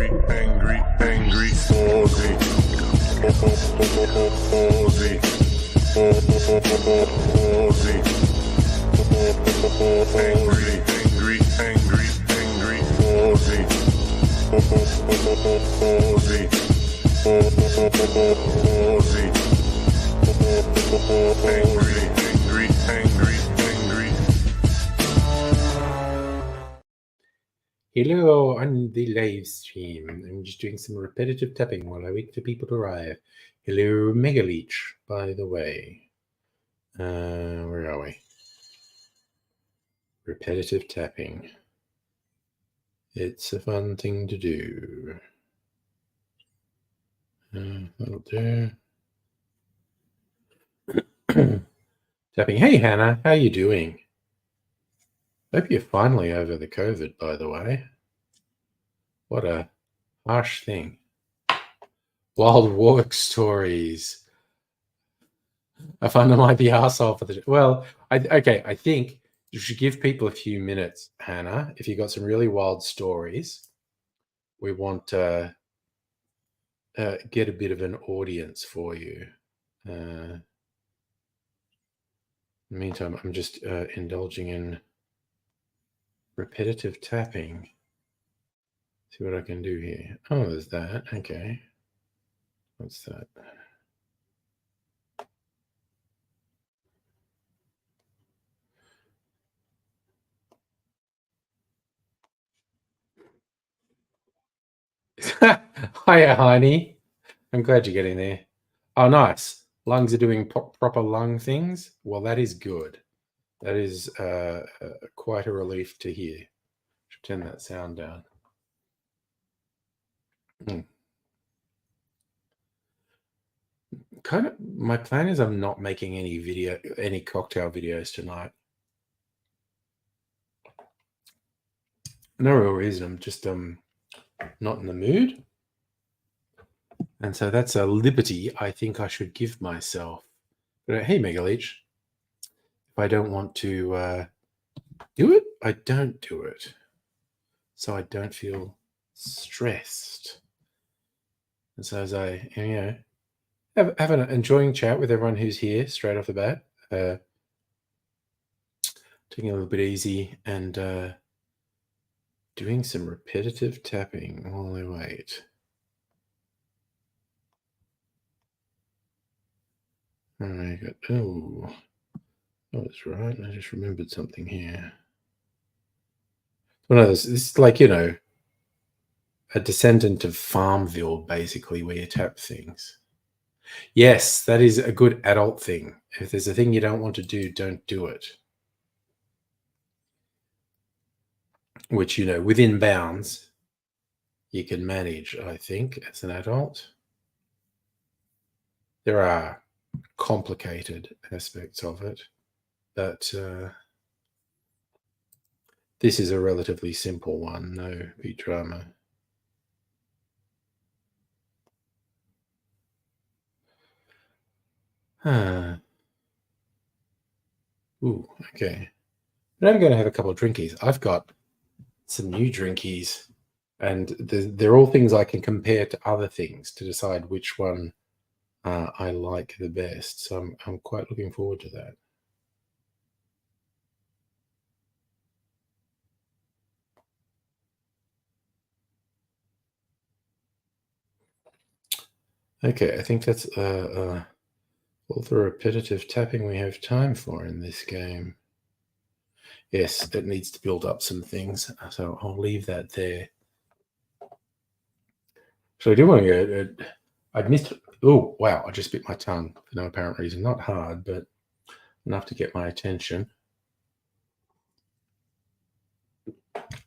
Aussie. Hello on the live stream. I'm just doing some repetitive tapping while I wait for people to arrive. Hello, Megaleech, by the way. Where are we? Repetitive tapping. It's a fun thing to do. That'll do. Tapping. Hey, Hannah, how you doing? Hope you're finally over the COVID, by the way. What a harsh thing. Wild work stories. I find I might be arsehole for the... Well, I think you should give people a few minutes, Hannah. If you've got some really wild stories, we want to get a bit of an audience for you. In the meantime, I'm just indulging in repetitive tapping. See what I can do here. Oh, there's that. Okay. What's that? Hiya, honey. I'm glad you're getting there. Oh, nice. Lungs are doing proper lung things. Well, that is good. That is quite a relief to hear. Should turn that sound down. Kind of. My plan is I'm not making any cocktail videos tonight. No real reason. I'm just not in the mood. And so that's a liberty I think I should give myself. But hey, Megaleech, if I don't want to do it, I don't do it. So I don't feel stressed. And so as I, have an enjoying chat with everyone who's here straight off the bat, taking a little bit easy and doing some repetitive tapping while I wait. I got, oh, that's right. I just remembered something here. One of those, this is like, a descendant of Farmville, basically, where you tap things. Yes, that is a good adult thing. If there's a thing you don't want to do, don't do it. Which, within bounds, you can manage, I think, as an adult. There are complicated aspects of it, but this is a relatively simple one, no big drama. Ooh, okay. But I'm going to have a couple of drinkies. I've got some new drinkies, and they're all things I can compare to other things to decide which one I like the best. So I'm quite looking forward to that. Okay, I think that's all the repetitive tapping we have time for in this game. Yes, it needs to build up some things, so I'll leave that there. So I do want to go. I'd missed. Oh, wow, I just bit my tongue for no apparent reason. Not hard, but enough to get my attention.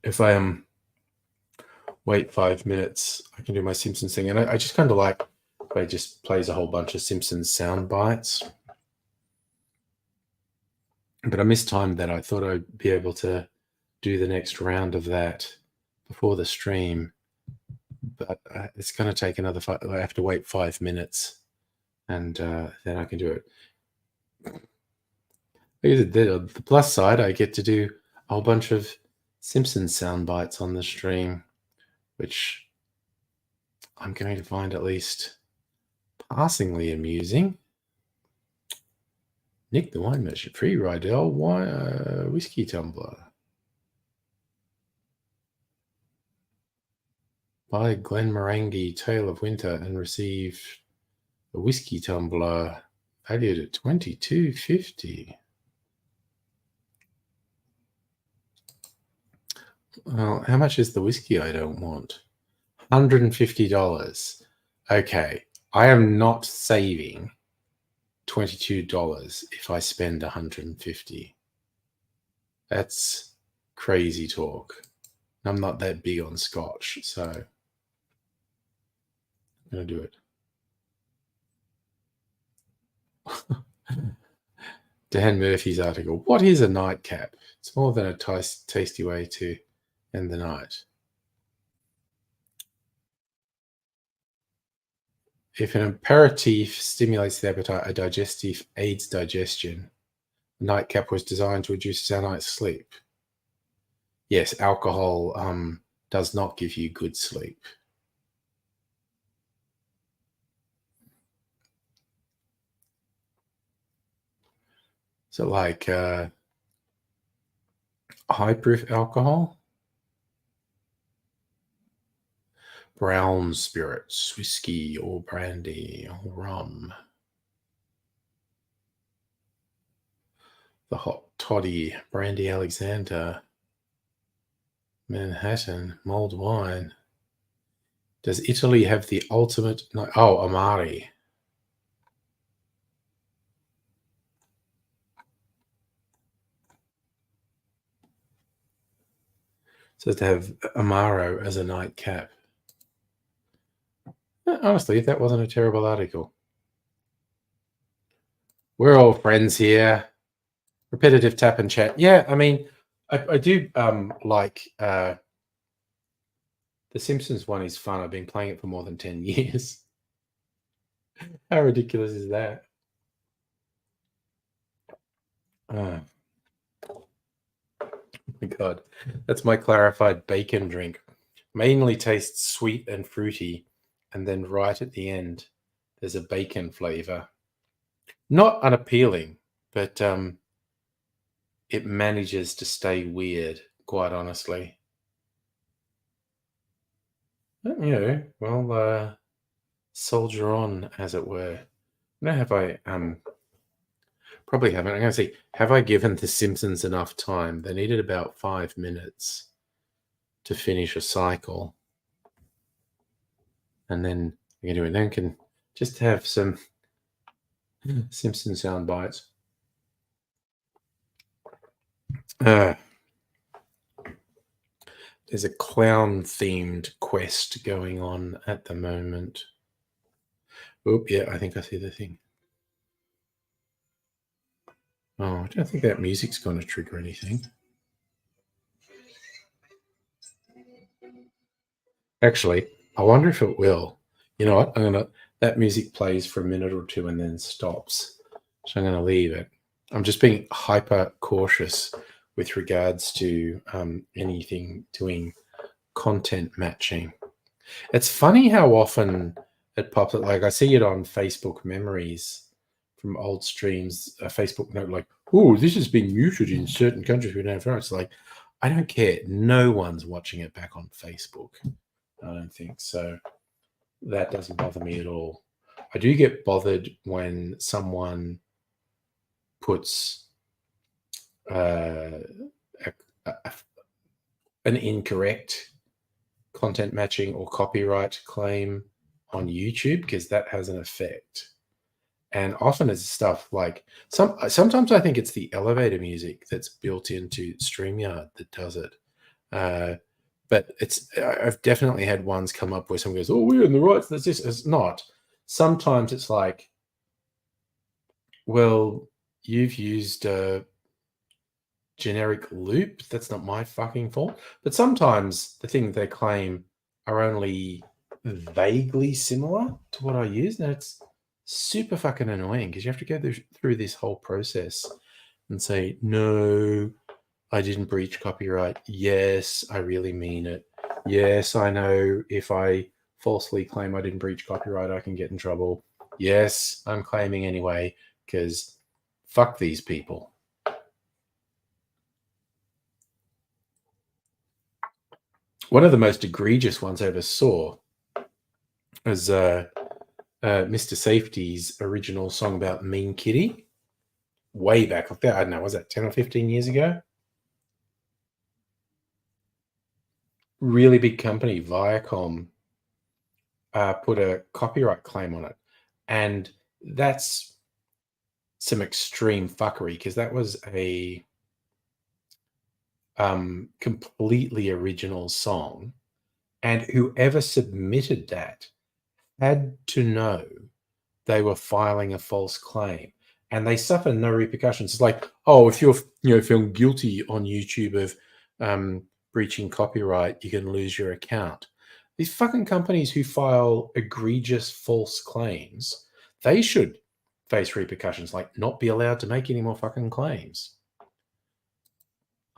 If I wait 5 minutes, I can do my Simpsons thing. And I just kind of like if I just plays a whole bunch of Simpsons sound bites. But I mistimed that. I thought I'd be able to do the next round of that before the stream. But it's going to take another I have to wait 5 minutes, and then I can do it. The plus side, I get to do a whole bunch of Simpsons sound bites on the stream, which I'm going to find at least passingly amusing. Nick the Wine Merchant, free Rydell whiskey tumbler. Buy Glenmorangie Tale of Winter and receive a whiskey tumbler valued at $22.50. Well, how much is the whiskey I don't want? $150. Okay, I am not saving $22 if I spend $150. That's crazy talk. I'm not that big on scotch, so I'm going to do it. Dan Murphy's article. What is a nightcap? It's more than a tasty way to end the night. If an aperitif stimulates the appetite, a digestif aids digestion. A nightcap was designed to reduce our night's sleep. Yes, alcohol does not give you good sleep. So like high proof alcohol, brown spirits, whiskey or brandy or rum. The hot toddy, brandy Alexander, Manhattan, mulled wine. Does Italy have the ultimate? No, oh, Amari. So to have Amaro as a nightcap. Honestly, that wasn't a terrible article. We're all friends here. Repetitive tap and chat. Yeah, I mean, I do like the Simpsons one is fun. I've been playing it for more than 10 years. How ridiculous is that? Oh my God. That's my clarified bacon drink. Mainly tastes sweet and fruity, and then right at the end, there's a bacon flavor. Not unappealing, but it manages to stay weird, quite honestly. Well, soldier on, as it were. Now, have I probably haven't. I'm going to see, have I given The Simpsons enough time? They needed about 5 minutes to finish a cycle. And then anyway, then can just have some Simpson sound bites. There's a clown-themed quest going on at the moment. Oh, yeah, I think I see the thing. Oh, I don't think that music's going to trigger anything. Actually, I wonder if it will. You know what? That music plays for a minute or two and then stops. So I'm going to leave it. I'm just being hyper cautious with regards to anything doing content matching. It's funny how often it pops up. Like I see it on Facebook memories from old streams, a Facebook note like, oh, this has been muted in certain countries we don't know. It's like, I don't care. No one's watching it back on Facebook. I don't think so. That doesn't bother me at all. I do get bothered when someone puts an incorrect content matching or copyright claim on YouTube, because that has an effect. And often it's stuff like sometimes I think it's the elevator music that's built into StreamYard that does it. But I've definitely had ones come up where someone goes, oh, we're in the rights. That's this. It's not. Sometimes it's like, well, you've used a generic loop. That's not my fucking fault. But sometimes the things they claim are only vaguely similar to what I use. And it's super fucking annoying because you have to go through this whole process and say, no, I didn't breach copyright. Yes, I really mean it. Yes, I know if I falsely claim I didn't breach copyright, I can get in trouble. Yes, I'm claiming anyway, because fuck these people. One of the most egregious ones I ever saw was Mr. Safety's original song about Mean Kitty. Way back, I don't know, was that 10 or 15 years ago? Really big company, Viacom, put a copyright claim on it. And that's some extreme fuckery, because that was a completely original song. And whoever submitted that had to know they were filing a false claim. And they suffer no repercussions. It's like, oh, if you're found guilty on YouTube of breaching copyright, you can lose your account. These fucking companies who file egregious false claims, they should face repercussions, like not be allowed to make any more fucking claims.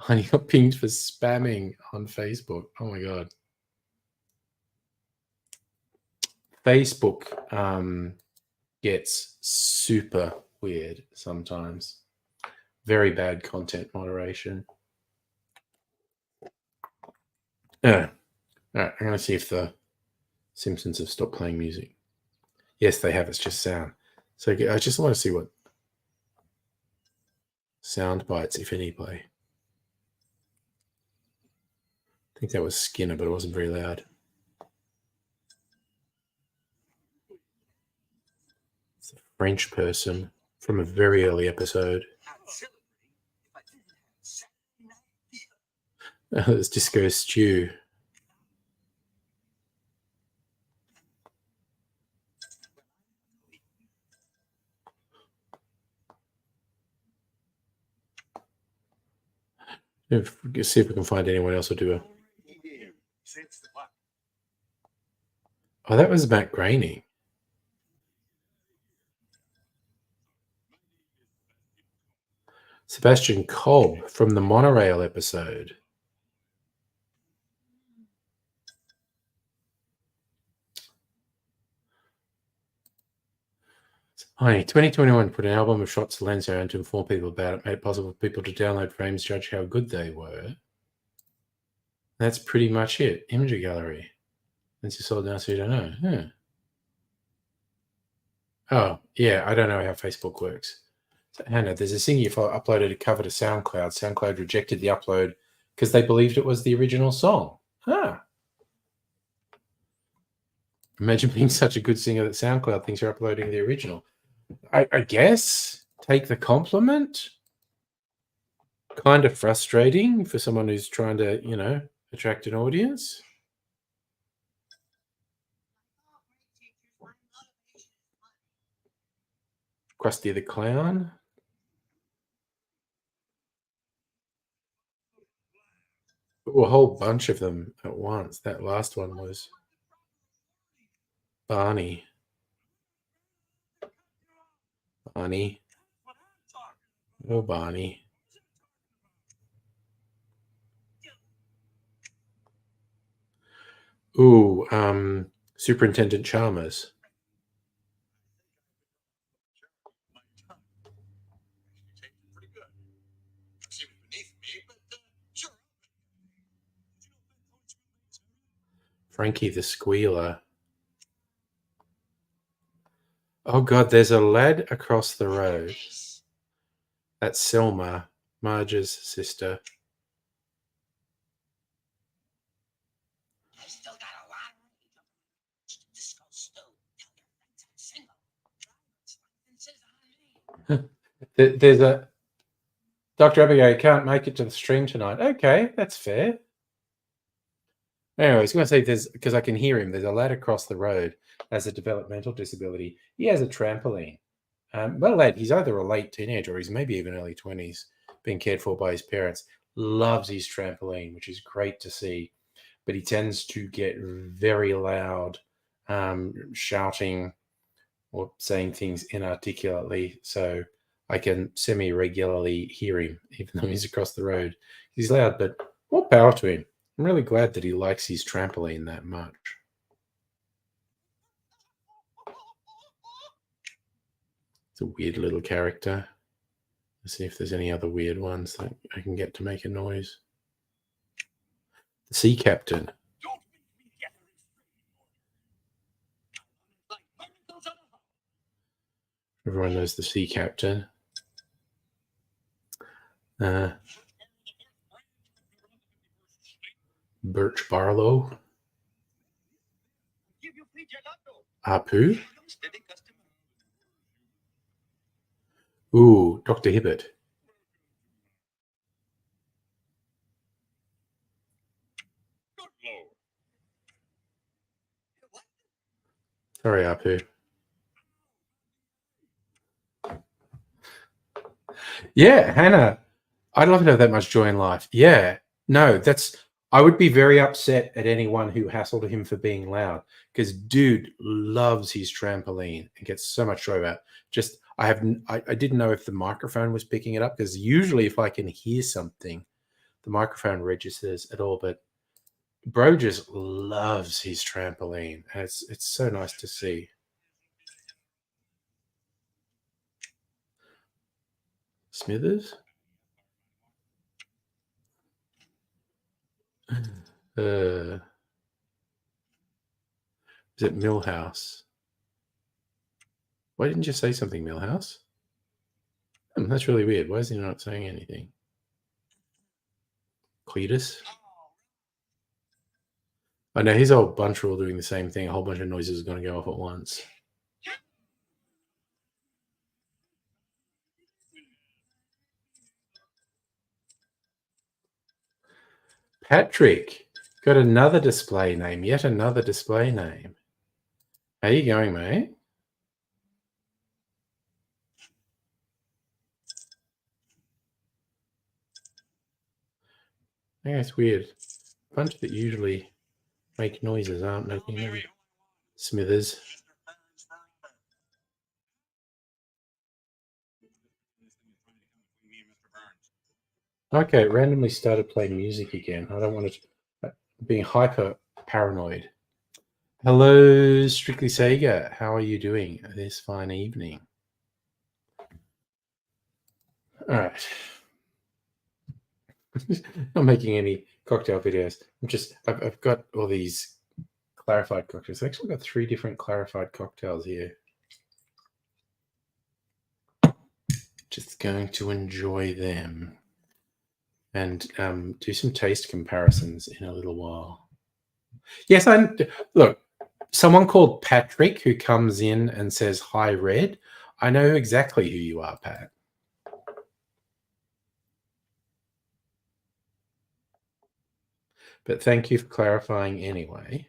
And you got pinged for spamming on Facebook. Oh my God. Facebook gets super weird sometimes. Very bad content moderation. All right, I'm going to see if the Simpsons have stopped playing music. Yes, they have. It's just sound. So I just want to see what sound bites, if any, play. I think that was Skinner, but it wasn't very loud. It's a French person from a very early episode. It's Disco Stew. See if we can find anyone else who'll do it. Oh, that was Matt Groening. Sebastian Kolb from the Monorail episode. Hi, 2021 put an album of shots of Lenzo out to inform people about it, made it possible for people to download frames, judge how good they were. That's pretty much it. Imagery gallery. Once you sold now, so you don't know. Huh. Oh, yeah, I don't know how Facebook works. So, Hannah, there's a thing you uploaded a cover to SoundCloud. SoundCloud rejected the upload because they believed it was the original song. Huh. Imagine being such a good singer that SoundCloud thinks you're uploading the original. I guess. Take the compliment. Kind of frustrating for someone who's trying to, attract an audience. Krusty the Clown. Ooh, a whole bunch of them at once. That last one was Barney. Barney. Oh, Barney. Ooh, Superintendent Chalmers. Frankie the Squealer. Oh, God, there's a lad across the road. That's Selma, Marge's sister. There's a Dr. Abigail can't make it to the stream tonight. Okay, that's fair. Anyway, I was going to say because I can hear him. There's a lad across the road has a developmental disability. He has a trampoline. Lad, he's either a late teenager or he's maybe even early 20s, being cared for by his parents. Loves his trampoline, which is great to see. But he tends to get very loud, shouting or saying things inarticulately. So I can semi-regularly hear him, even though he's across the road. He's loud, but more power to him. I'm really glad that he likes his trampoline that much. It's a weird little character. Let's see if there's any other weird ones that I can get to make a noise. The sea captain. Everyone knows the sea captain. Birch Barlow. Apu. Ooh, Dr. Hibbert. Sorry, Apu. Yeah, Hannah. I'd love to have that much joy in life. Yeah. No, I would be very upset at anyone who hassled him for being loud, because dude loves his trampoline and gets so much joy out. Just I didn't know if the microphone was picking it up, because usually if I can hear something, the microphone registers at all. But bro just loves his trampoline, and it's so nice to see. Smithers? Is it Millhouse? Why didn't you say something, Millhouse? That's really weird. Why is he not saying anything? Cletus? I know his whole bunch are all doing the same thing. A whole bunch of noises are going to go off at once. Patrick, got another display name. Yet another display name. How you going, mate? Yeah, it's weird. A bunch that usually make noises aren't making them. Smithers. Okay, randomly started playing music again. I don't want to being hyper paranoid. Hello, Strictly Sega. How are you doing this fine evening? All right. Not making any cocktail videos. I've got all these clarified cocktails. I've actually got 3 different clarified cocktails here. Just going to enjoy them and do some taste comparisons in a little while. Yes, look, someone called Patrick who comes in and says, "Hi, Red." I know exactly who you are, Pat. But thank you for clarifying anyway.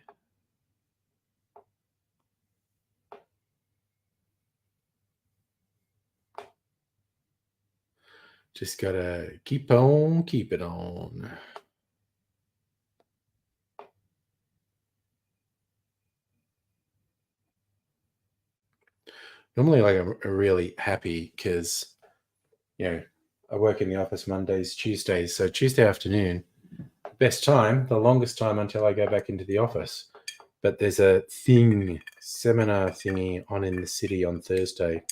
Just gotta keep it on. Normally, like, I'm really happy because, I work in the office Mondays, Tuesdays. So Tuesday afternoon, best time, the longest time until I go back into the office. But there's a seminar thingy on in the city on Thursday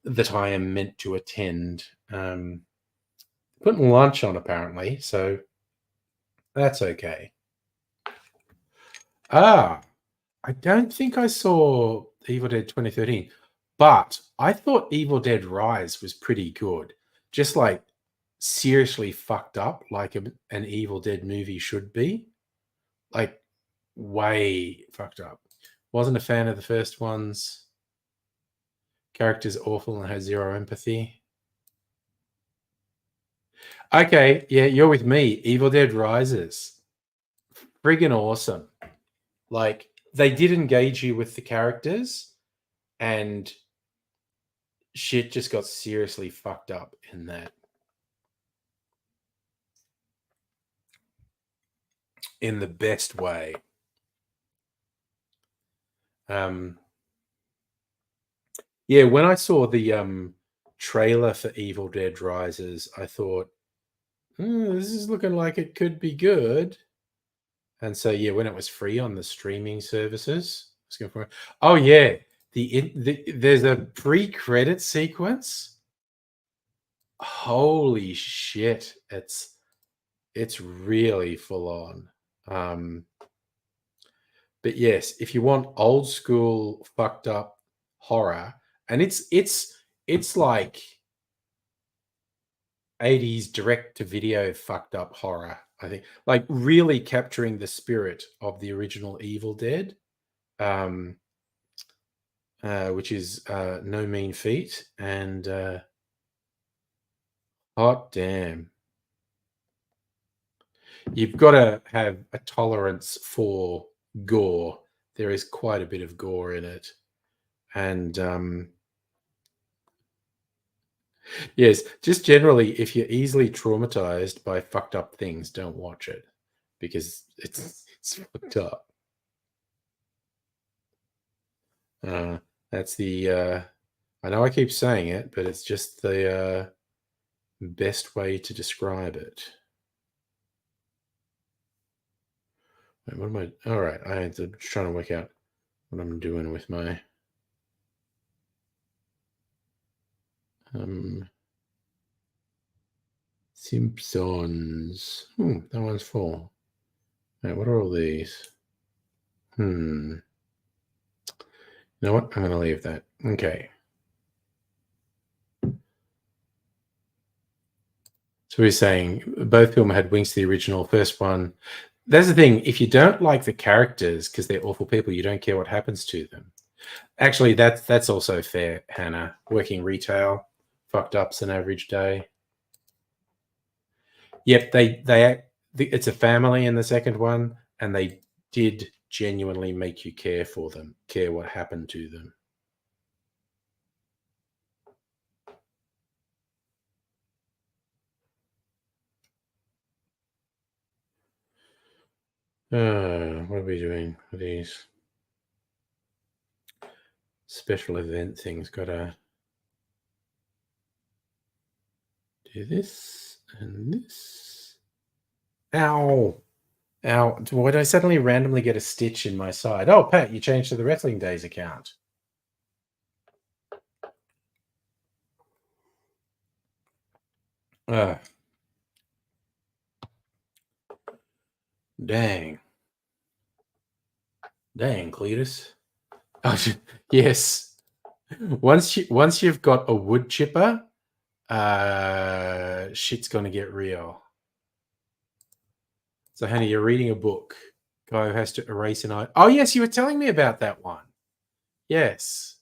that I am meant to attend. Putting lunch on, apparently, so that's okay. I don't think I saw Evil Dead 2013, but I thought Evil Dead Rise was pretty good. Just like seriously fucked up, like an Evil Dead movie should be. Like way fucked up. Wasn't a fan of the first ones. Character's awful and has 0 empathy. Okay, yeah, you're with me. Evil Dead Rises. Friggin' awesome. Like, they did engage you with the characters, and shit just got seriously fucked up in that. In the best way. Yeah, when I saw the trailer for Evil Dead Rises, I thought, this is looking like it could be good. And so, yeah, when it was free on the streaming services, oh yeah, there's a pre-credit sequence. Holy shit! It's really full on. But yes, if you want old school fucked up horror, and it's like 80s direct to video fucked up horror, I think, like really capturing the spirit of the original Evil Dead, which is no mean feat. And hot damn, you've got to have a tolerance for gore. There is quite a bit of gore in it. And yes, just generally, if you're easily traumatized by fucked up things, don't watch it because it's fucked up. That's the I know I keep saying it, but it's just the best way to describe it. Wait, what am I? All right, I'm trying to work out what I'm doing with my Simpsons. That one's full. Right, what are all these? You know what? I'm going to leave that. Okay. So we're saying both film had wings to the original. First one. That's the thing. If you don't like the characters because they're awful people, you don't care what happens to them. Actually, that's also fair, Hannah. Working retail, fucked up's an average day. Yep, it's a family in the second one, and they did genuinely make you care for them, care what happened to them. What are we doing with these special event things? Gotta do this and this. Ow! Ow. Why did I suddenly randomly get a stitch in my side? Oh, Pat, you changed to the Wrestling Days account. Dang. Dang, Cletus. Oh, yes. Once you've got a wood chipper, shit's gonna get real. So, Hannah, you're reading a book. Guy who has to erase an eye. Oh, yes, you were telling me about that one. Yes.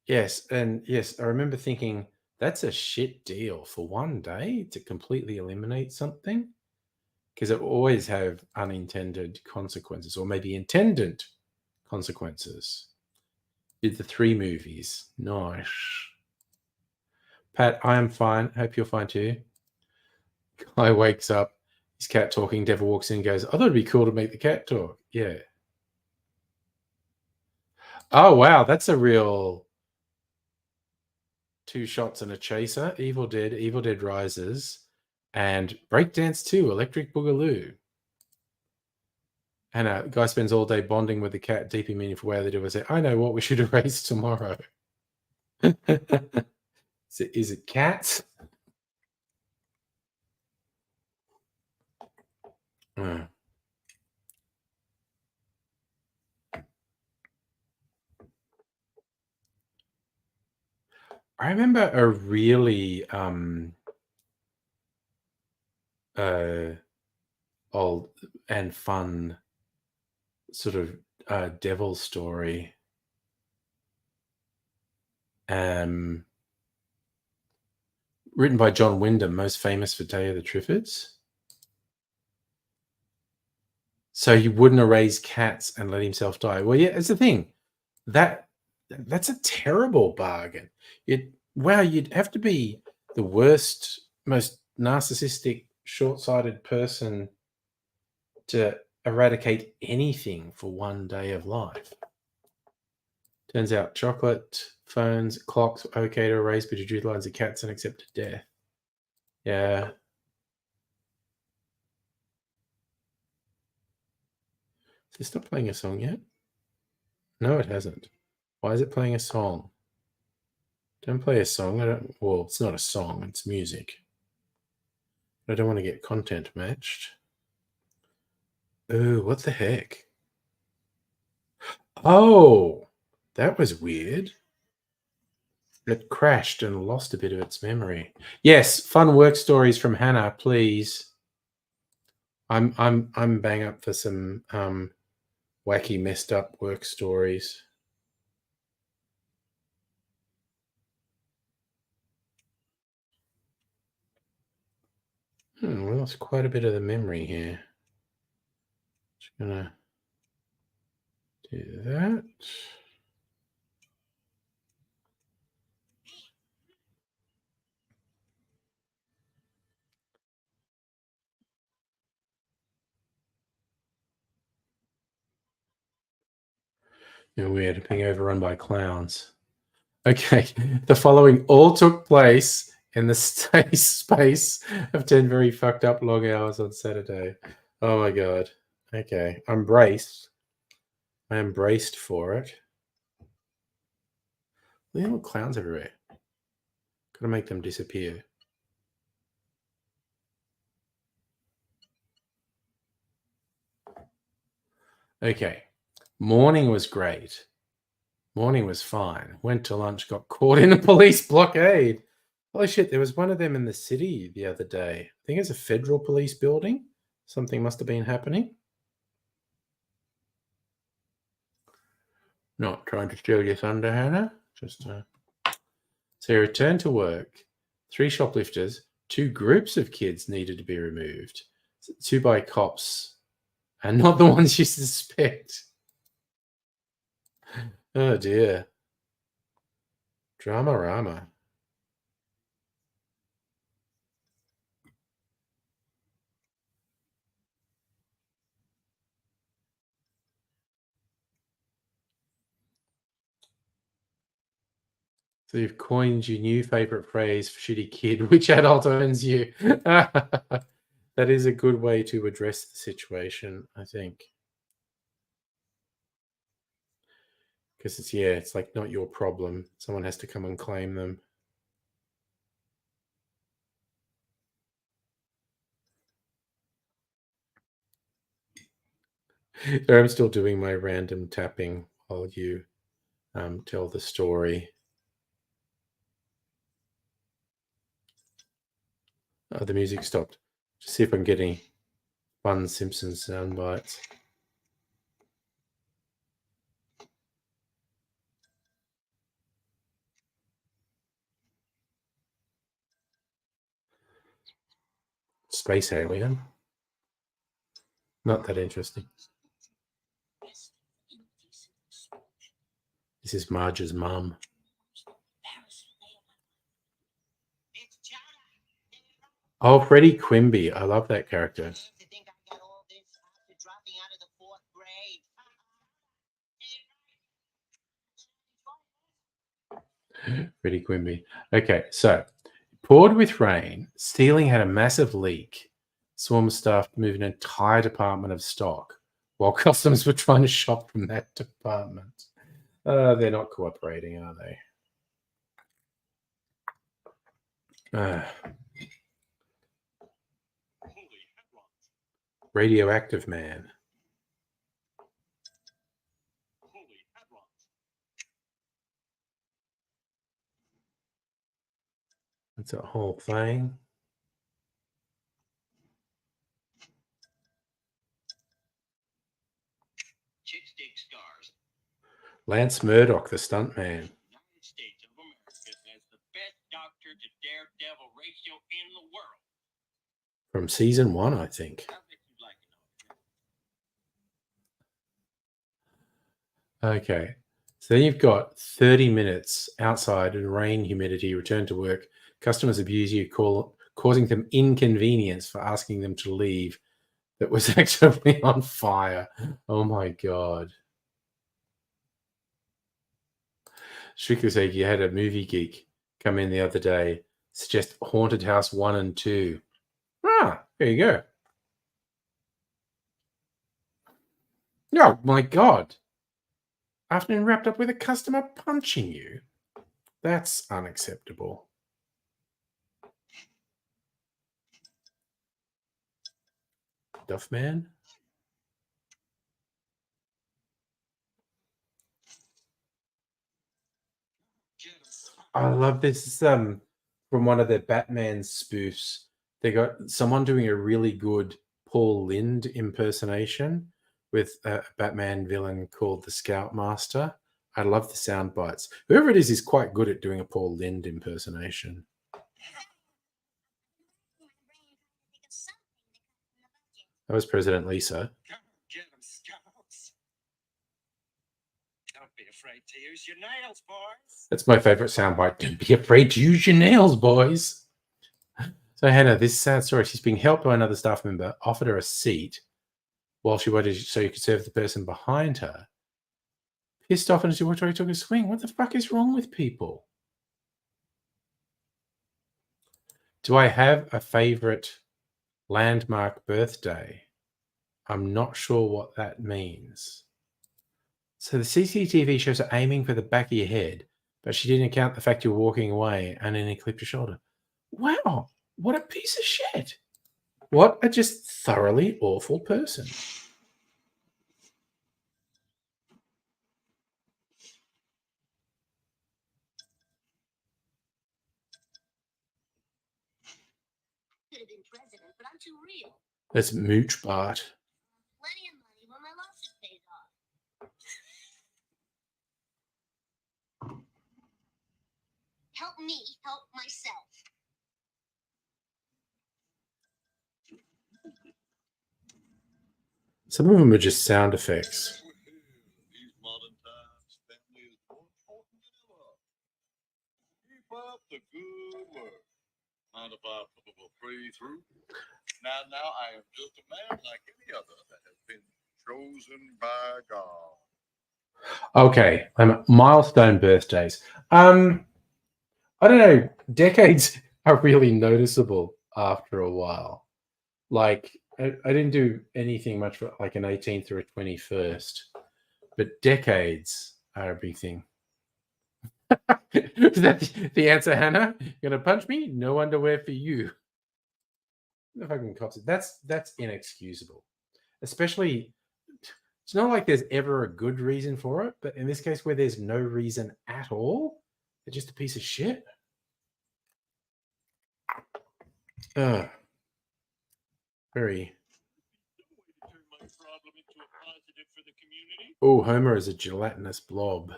Yes, and yes, I remember thinking that's a shit deal for one day to completely eliminate something, because it will always have unintended consequences, or maybe intended consequences. Did the 3 movies. Nice. Pat, I am fine. Hope you're fine too. Guy wakes up, his cat talking, Devil walks in and goes, I thought it'd be cool to make the cat talk. Yeah. Oh, wow. That's a real 2 shots and a chaser. Evil Dead Rises, and Breakdance 2, Electric Boogaloo. And a guy spends all day bonding with the cat, deeply meaningful way they do. I say, I know what we should erase tomorrow. Is it cats? I remember a really old and fun sort of devil story. Written by John Wyndham, most famous for Day of the Triffids. So he wouldn't erase cats and let himself die. Well, yeah, it's the thing. That's a terrible bargain. You'd have to be the worst, most narcissistic, short-sighted person to eradicate anything for one day of life. Turns out chocolate, phones, clocks were okay to erase, but you drew lines of cats and accepted death. Yeah. Is this not playing a song yet? No, it hasn't. Why is it playing a song? Don't play a song. Well, it's not a song, it's music. I don't want to get content matched. Ooh, what the heck? Oh, that was weird. It crashed and lost a bit of its memory. Yes, fun work stories from Hannah, please. I'm bang up for some wacky, messed up work stories. We lost quite a bit of the memory here. Just gonna do that. Weird, being overrun by clowns. Okay, the following all took place in the space of 10 very fucked up long hours on Saturday. Oh my god. Okay, I'm braced. I am braced for it. Little clowns everywhere. Gotta make them disappear. Okay, morning was great. Morning was fine. Went to lunch, got caught in a police blockade. Holy shit, there was one of them in the city the other day. I think it's a federal police building. Something must have been happening. Not trying to steal your thunder, Hannah. Just so you returned to work. 3 shoplifters, 2 groups of kids needed to be removed. 2 by cops, and not the ones you suspect. Oh dear. Drama-rama. So you've coined your new favorite phrase for shitty kid. Which adult owns you? That is a good way to address the situation, I think. Because it's like not your problem. Someone has to come and claim them. There, I'm still doing my random tapping while you tell the story. Oh, the music stopped. Just see if I can get any fun Simpsons sound bites. Space alien. Not that interesting. This is Marge's mum. Oh, Freddie Quimby. I love that character. Freddie Quimby. Okay, so poured with rain, Stealing had a massive leak. Swarm staff moved an entire department of stock while customers were trying to shop from that department. They're not cooperating, are they? Radioactive Man. That's a whole thing. Lance Murdoch, the stuntman. From season 1, I think. Okay. So then you've got 30 minutes outside in rain, humidity, return to work. Customers abuse you, causing them inconvenience for asking them to leave that was actually on fire. Oh my God. Strictly said you had a movie geek come in the other day, suggest Haunted House 1 and 2. Ah, there you go. Oh my God. afternoon wrapped up with a customer punching you. That's unacceptable. Duffman? I love this. From one of their Batman spoofs. They got someone doing a really good Paul Lynde impersonation with a Batman villain called the Scoutmaster. I love the sound bites. Whoever it is quite good at doing a Paul Lynde impersonation. That was President Lisa. Get 'em, Scouts. Don't be afraid to use your nails, boys. That's my favorite soundbite. Don't be afraid to use your nails, boys. So Hannah, this sad story. She's being helped by another staff member, offered her a seat while she waited so you could serve the person behind her. Pissed off and she walked away, took a swing. What the fuck is wrong with people? Do I have a favorite landmark birthday? I'm not sure what that means. So the CCTV shows her aiming for the back of your head, but she didn't account the fact you're walking away and then it clipped your shoulder. Wow, what a piece of shit. What a just thoroughly awful person. Could have been president, but I'm too real. That's Mooch Bart. Plenty of money when my lawsuit pays off. Help me help myself. Some of them are just sound effects. These modern times, family is more important than ever. Keep up the good work. Mind if I pray through? Now, I am just a man like any other that has been chosen by God. Okay, milestone birthdays. I don't know. Decades are really noticeable after a while. Like, I didn't do anything much for like an 18th or a 21st, but decades are a big thing. Is that the answer, Hannah? You're gonna punch me? No underwear for you. The fucking cops. That's inexcusable. Especially, it's not like there's ever a good reason for it, but in this case, where there's no reason at all, they're just a piece of shit. Very. Oh, Homer is a gelatinous blob.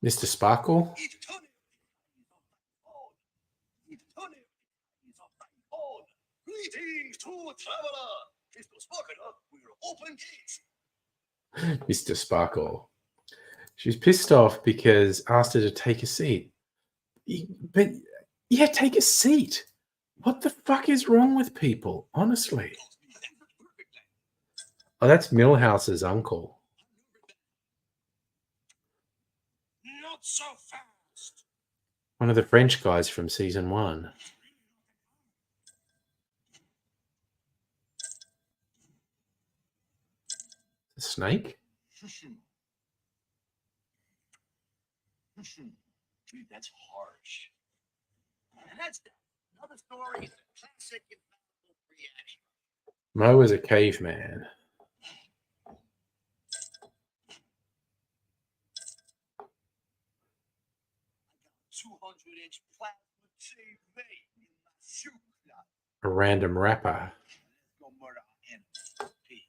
Mr. Sparkle? Greetings to traveler. Mr. Sparkle, we're open gates. Mr. Sparkle. She's pissed off because asked her to take a seat. But yeah, take a seat. What the fuck is wrong with people? Honestly. Oh, that's Milhouse's uncle. Not so fast. One of the French guys from season 1. A snake? That's harsh. And that's another story. It's a classic infallible reaction. Mo is a caveman. I got 200-inch plasma TV in my shoe closet. A random rapper. Let's go murder our enemies. Peace.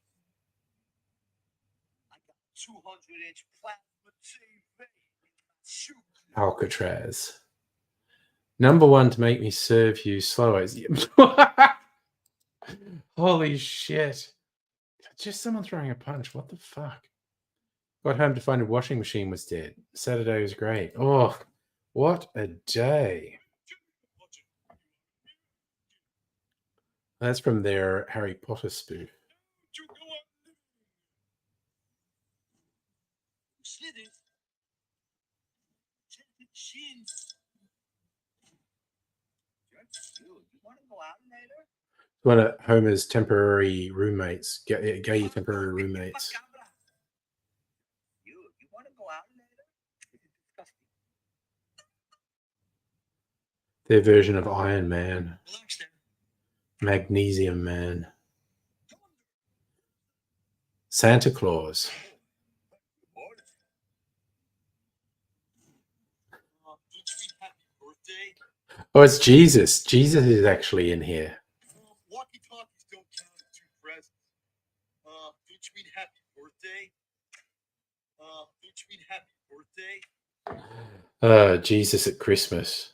I got 200-inch plasma TV in my shoe closet. Alcatraz. Number 1 to make me serve you slow as you. Holy shit. Just someone throwing a punch. What the fuck? Got home to find a washing machine was dead. Saturday was great. Oh, what a day. That's from their Harry Potter spoof. Slithers. Shins. You want to go out later? One of Homer's temporary roommates, gay temporary roommates. You want to go out later? It's disgusting. Their version of Iron Man, Relax there. Magnesium Man, Santa Claus. Don't you mean happy birthday? Oh, it's Jesus. Jesus is actually in here. Walkie-talkies don't count as two presents. Don't you mean happy birthday? Don't you mean happy birthday? Jesus at Christmas.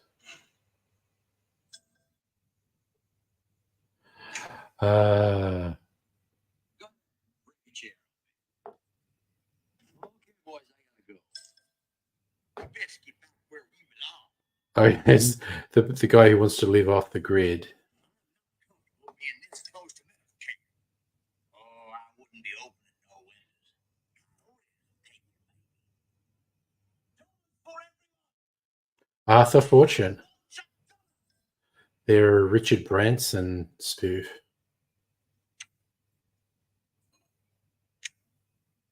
Bring your chair. Okay, boys, I gotta go. We best get back where we belong. Oh, it's the guy who wants to live off the grid. We'll be in this close to minutes. Oh, I wouldn't be opening no windows. Arthur Fortune. They're a Richard Branson spoof.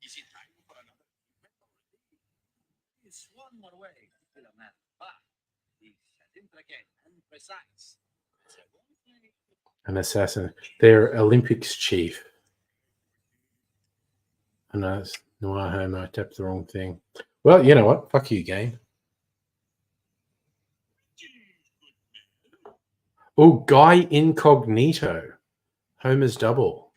Is it time for another? It's one more way to kill a man. But he's intricate and precise. So one thing. An assassin. They're Olympics chief. And Noir Homer, I tapped the wrong thing. Well, you know what? Fuck you, game. Oh, Guy Incognito. Homer's double.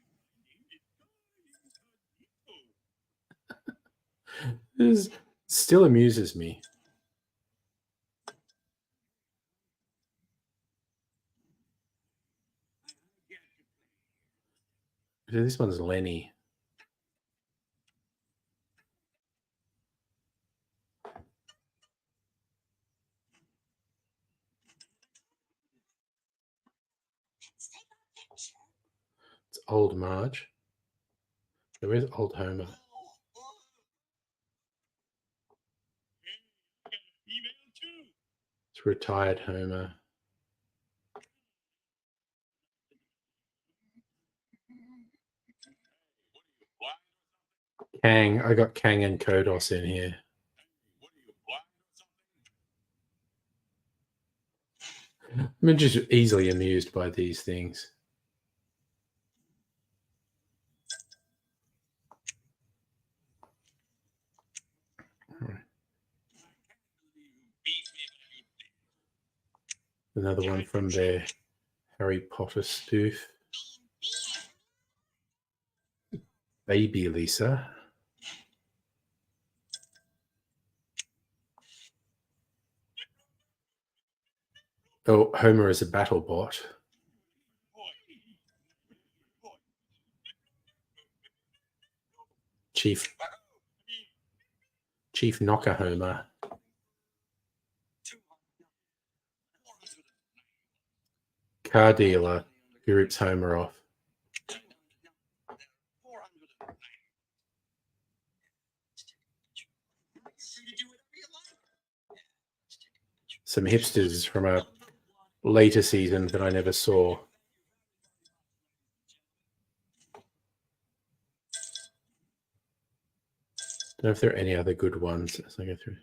This still amuses me. This one's Lenny. Let's take a picture. It's old Marge. Where's old Homer? Email too. It's retired Homer. Kang. I got Kang and Kodos in here. What are you, blind or something? I'm just easily amused by these things. Another one from their Harry Potter spoof. Baby Lisa. Oh, Homer is a battle bot. Chief Knocker Homer. Car dealer who rips Homer off. Some hipsters from a later season that I never saw. Don't know if there are any other good ones as I go through.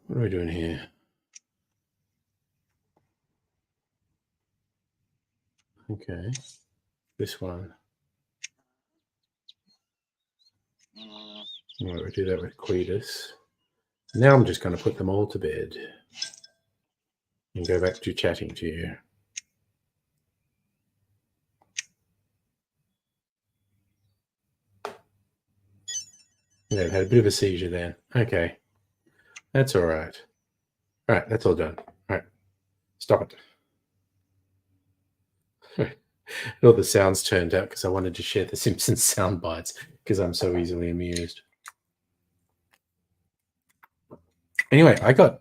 What are we doing here? Okay, this one. Right, we do that with Cletus. Now I'm just going to put them all to bed and go back to chatting to you. Yeah, I've had a bit of a seizure then. Okay, that's all right. All right, that's all done. All right, stop it. All the sounds turned out because I wanted to share the Simpsons sound bites because I'm so easily amused. Anyway, I got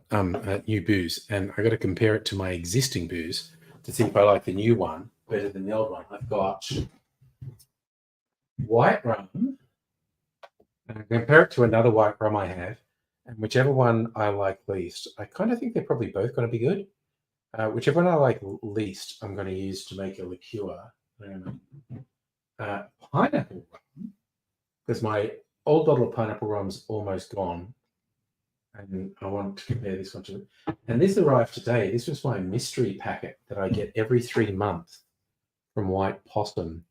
new booze and I got to compare it to my existing booze to see if I like the new one better than the old one. I've got white rum and I compare it to another white rum I have, and whichever one I like least, I kind of think they're probably both going to be good. whichever one I like least, I'm going to use to make a liqueur. Pineapple rum, because my old bottle of pineapple rum's almost gone, and I want to compare this one to it. And this arrived today. This was my mystery packet that I get every 3 months from White Possum.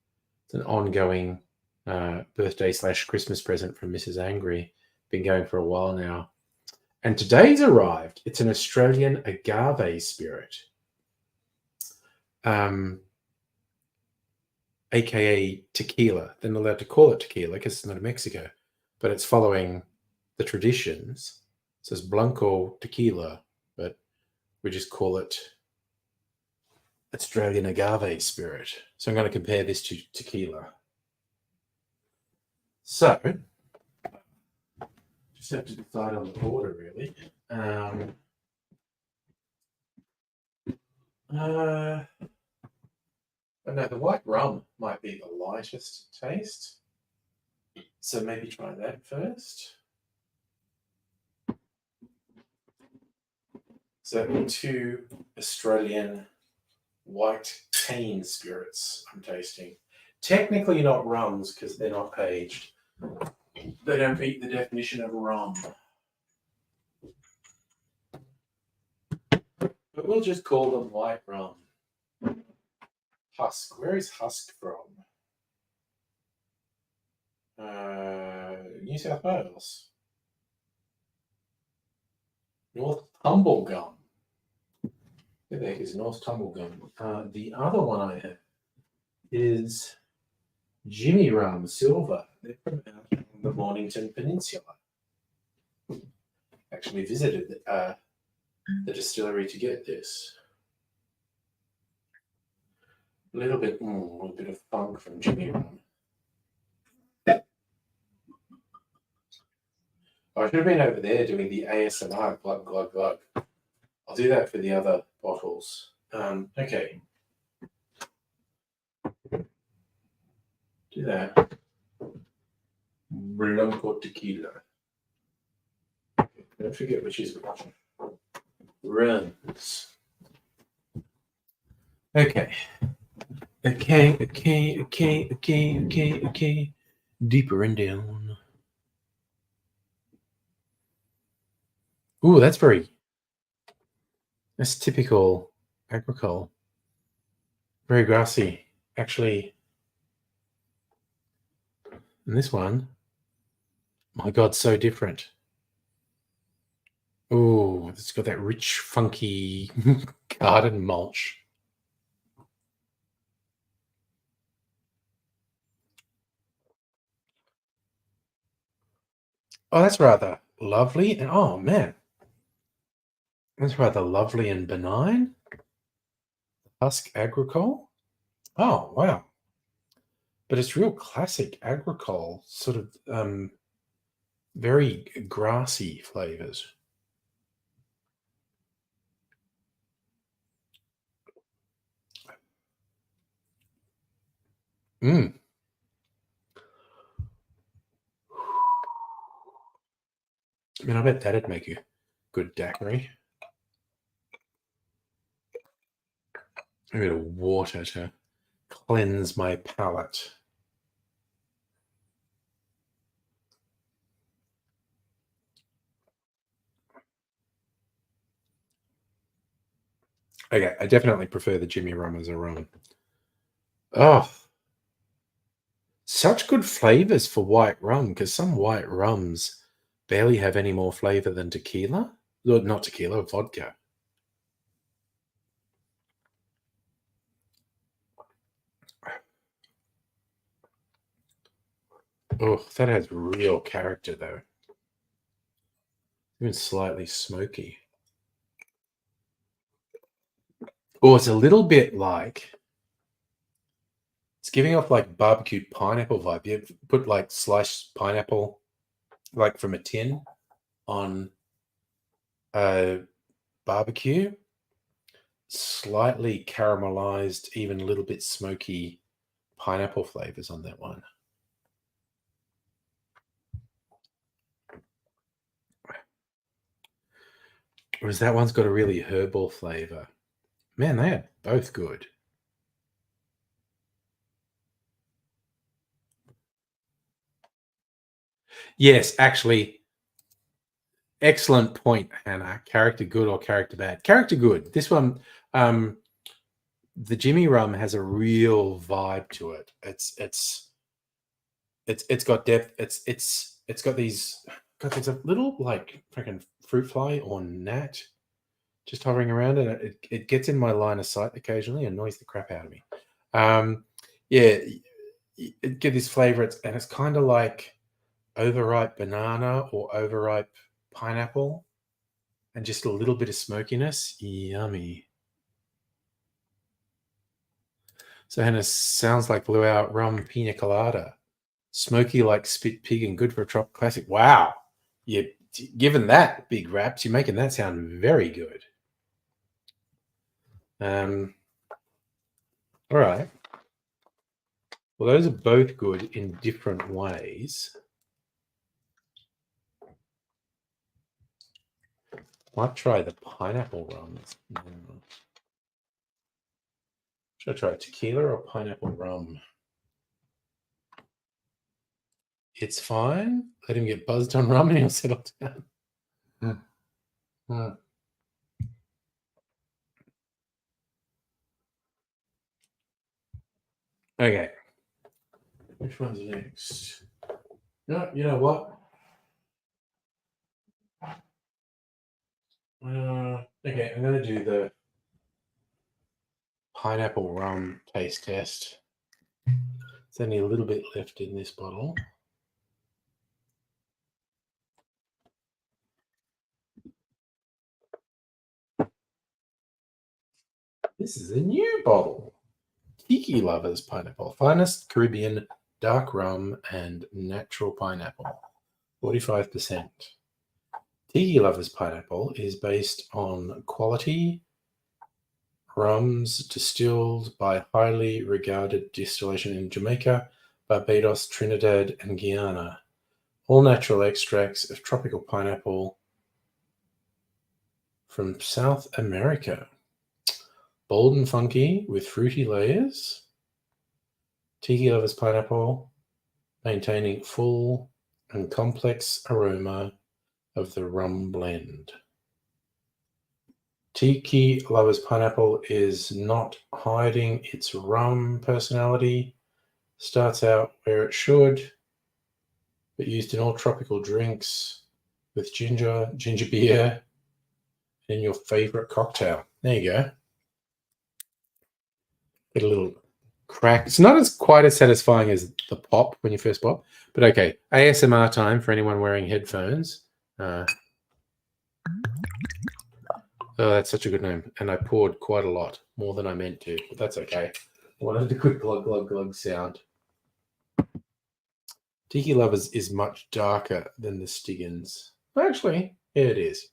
It's an ongoing birthday / Christmas present from Mrs. Angry. Been going for a while now. And today's arrived. It's an Australian agave spirit, aka tequila. They're not allowed to call it tequila because it's not in Mexico, but it's following the traditions. It says Blanco tequila, but we just call it Australian agave spirit. So I'm going to compare this to tequila. So, just have to decide on the order, really. But no, the white rum might be the lightest taste. So maybe try that first. So 2 Australian white cane spirits I'm tasting. Technically not rums because they're not aged. They don't meet the definition of rum. But we'll just call them white rum. Husk. Where is Husk from? New South Wales. North Tumblegum. Where the heck is North Tumblegum? The other one I have is Jimmy Rum Silver. They're from out on the Mornington Peninsula. Actually visited the distillery to get this. A little bit of funk from Jimmy Rum. I should have been over there doing the ASMR glug glug glug. I'll do that for the other bottles. Okay. Do that. Blanco tequila. Don't forget which is which. Runs. Okay. Okay. Deeper and down. Ooh, that's typical agricole. Very grassy. Actually, and this one, my God, so different. Ooh, it's got that rich, funky garden mulch. Oh, that's rather lovely. And oh, man. That's rather lovely and benign. Husk agricole. Oh, wow. But it's real classic agricole, sort of very grassy flavors. I mean, I bet that'd make a good daiquiri. A bit of water to cleanse my palate. Okay, I definitely prefer the Jimmy Rum as a rum. Oh, such good flavors for white rum, because some white rums barely have any more flavor than tequila. Not tequila, vodka. Oh, that has real character, though. Even slightly smoky. Oh, it's a little bit like... It's giving off like barbecued pineapple vibe. You put like sliced pineapple, like from a tin, on a barbecue. Slightly caramelized, even a little bit smoky pineapple flavors on that one. Whereas that one's got a really herbal flavor. Man, they are both good. Yes, actually, excellent point, Hannah. Character good or character bad? Character good. This one, the Jimmy rum has a real vibe to it. It's got depth. It's got these. God, there's a little like freaking fruit fly or gnat just hovering around, and it gets in my line of sight occasionally and annoys the crap out of me. Yeah, it gives this flavor. And it's kind of like overripe banana or overripe pineapple, and just a little bit of smokiness. Yummy. So Hannah, sounds like Luau rum pina colada. Smoky like spit pig and good for a trop classic. Wow. You given that big raps, you're making that sound very good. All right. Well, those are both good in different ways. Might try the pineapple rum. Should I try tequila or pineapple rum? It's fine. Let him get buzzed on rum and he'll settle down. Okay. Which one's next? No, you know what? Okay, I'm going to do the pineapple rum taste test. There's only a little bit left in this bottle. This is a new bottle. Tiki Lovers Pineapple. Finest Caribbean dark rum and natural pineapple. 45%. Tiki Lovers Pineapple is based on quality rums distilled by highly regarded distillation in Jamaica, Barbados, Trinidad, and Guyana. All natural extracts of tropical pineapple from South America. Bold and funky with fruity layers. Tiki Lovers Pineapple, maintaining full and complex aroma of the rum blend. Tiki Lovers Pineapple is not hiding its rum personality. Starts out where it should, but used in all tropical drinks with ginger beer, and your favorite cocktail. There you go. Get a little crack. It's not quite as satisfying as the pop when you first pop, but okay. ASMR time for anyone wearing headphones. Oh, that's such a good name. And I poured quite a lot, more than I meant to, but that's okay. I wanted a good glug, glug, glug sound. Tiki Lovers is much darker than the Stiggins. Actually, yeah, it is.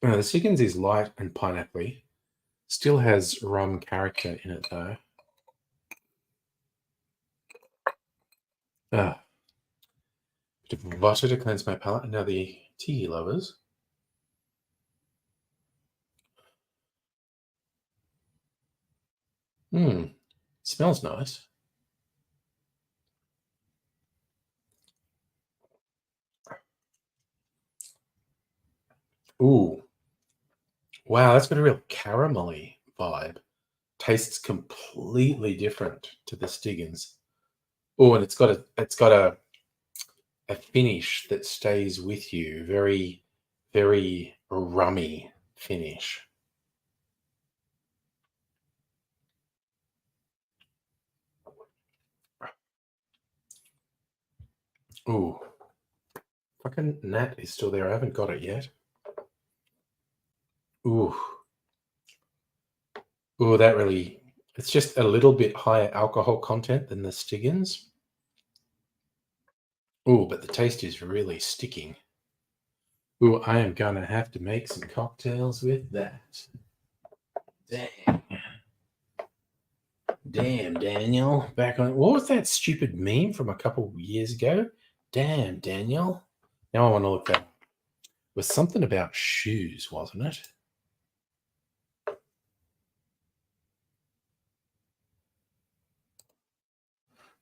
The Stiggins is light and pineapple-y. Still has rum character in it, though. Bit of butter to cleanse my palate. And now the Tiki Lovers. Smells nice. Ooh. Wow, that's got a real caramelly vibe. Tastes completely different to the Stiggins. Oh, and it's got a finish that stays with you. Very, very rummy finish. Ooh. Fucking gnat is still there. I haven't got it yet. Ooh. Ooh, that really... It's just a little bit higher alcohol content than the Stiggins. Ooh, but the taste is really sticking. Ooh, I am going to have to make some cocktails with that. Dang. Damn, Daniel. Back on. What was that stupid meme from a couple of years ago? Damn, Daniel. Now I want to look that up. It was something about shoes, wasn't it?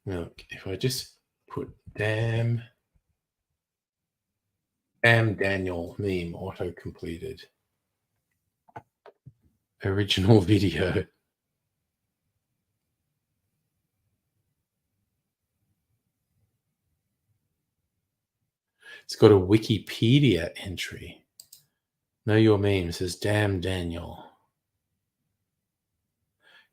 Look, if I just put damn Daniel meme auto completed. Original video. It's got a Wikipedia entry. Know your meme says damn Daniel.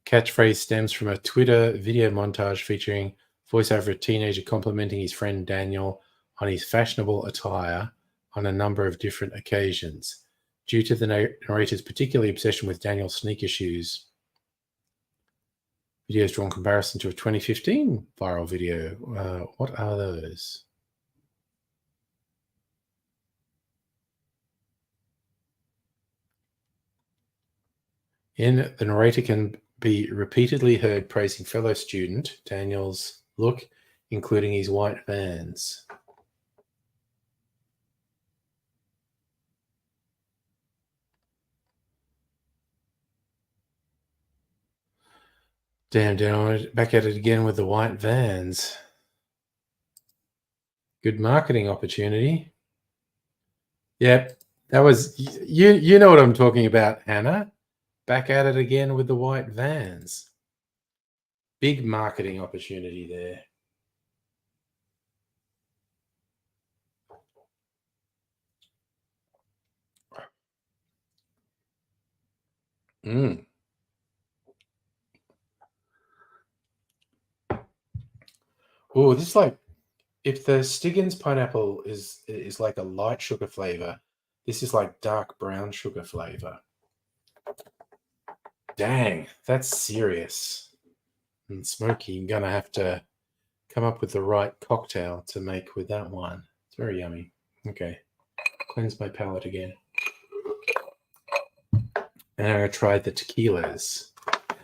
Catchphrase stems from a Twitter video montage featuring voiceover of a teenager complimenting his friend Daniel on his fashionable attire on a number of different occasions. Due to the narrator's particular obsession with Daniel's sneaker shoes, videos drawn comparison to a 2015 viral video. What are those? In the narrator can be repeatedly heard praising fellow student Daniel's look, including his white Vans. Damn, Daniel, back at it again with the white Vans. Good marketing opportunity. Yep, that was you know what I'm talking about, Hannah. Back at it again with the white Vans. Big marketing opportunity there. Oh, this is like, if the Stiggins pineapple is like a light sugar flavor, this is like dark brown sugar flavor. Dang, that's serious. And Smokey, you're going to have to come up with the right cocktail to make with that one. It's very yummy. Okay, cleanse my palate again. And I'm going to try the tequilas.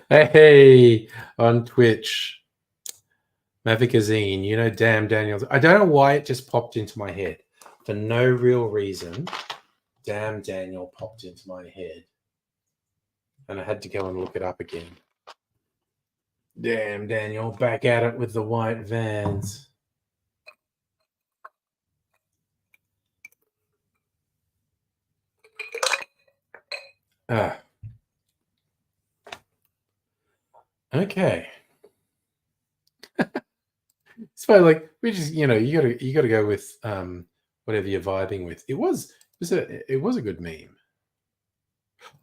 Hey, on Twitch. Mavicazine, you know, damn Daniel. I don't know why it just popped into my head. For no real reason, damn Daniel popped into my head. And I had to go and look it up again. Damn Daniel, back at it with the white Vans. Okay. So like we just, you know, you gotta go with whatever you're vibing with. It was a good meme.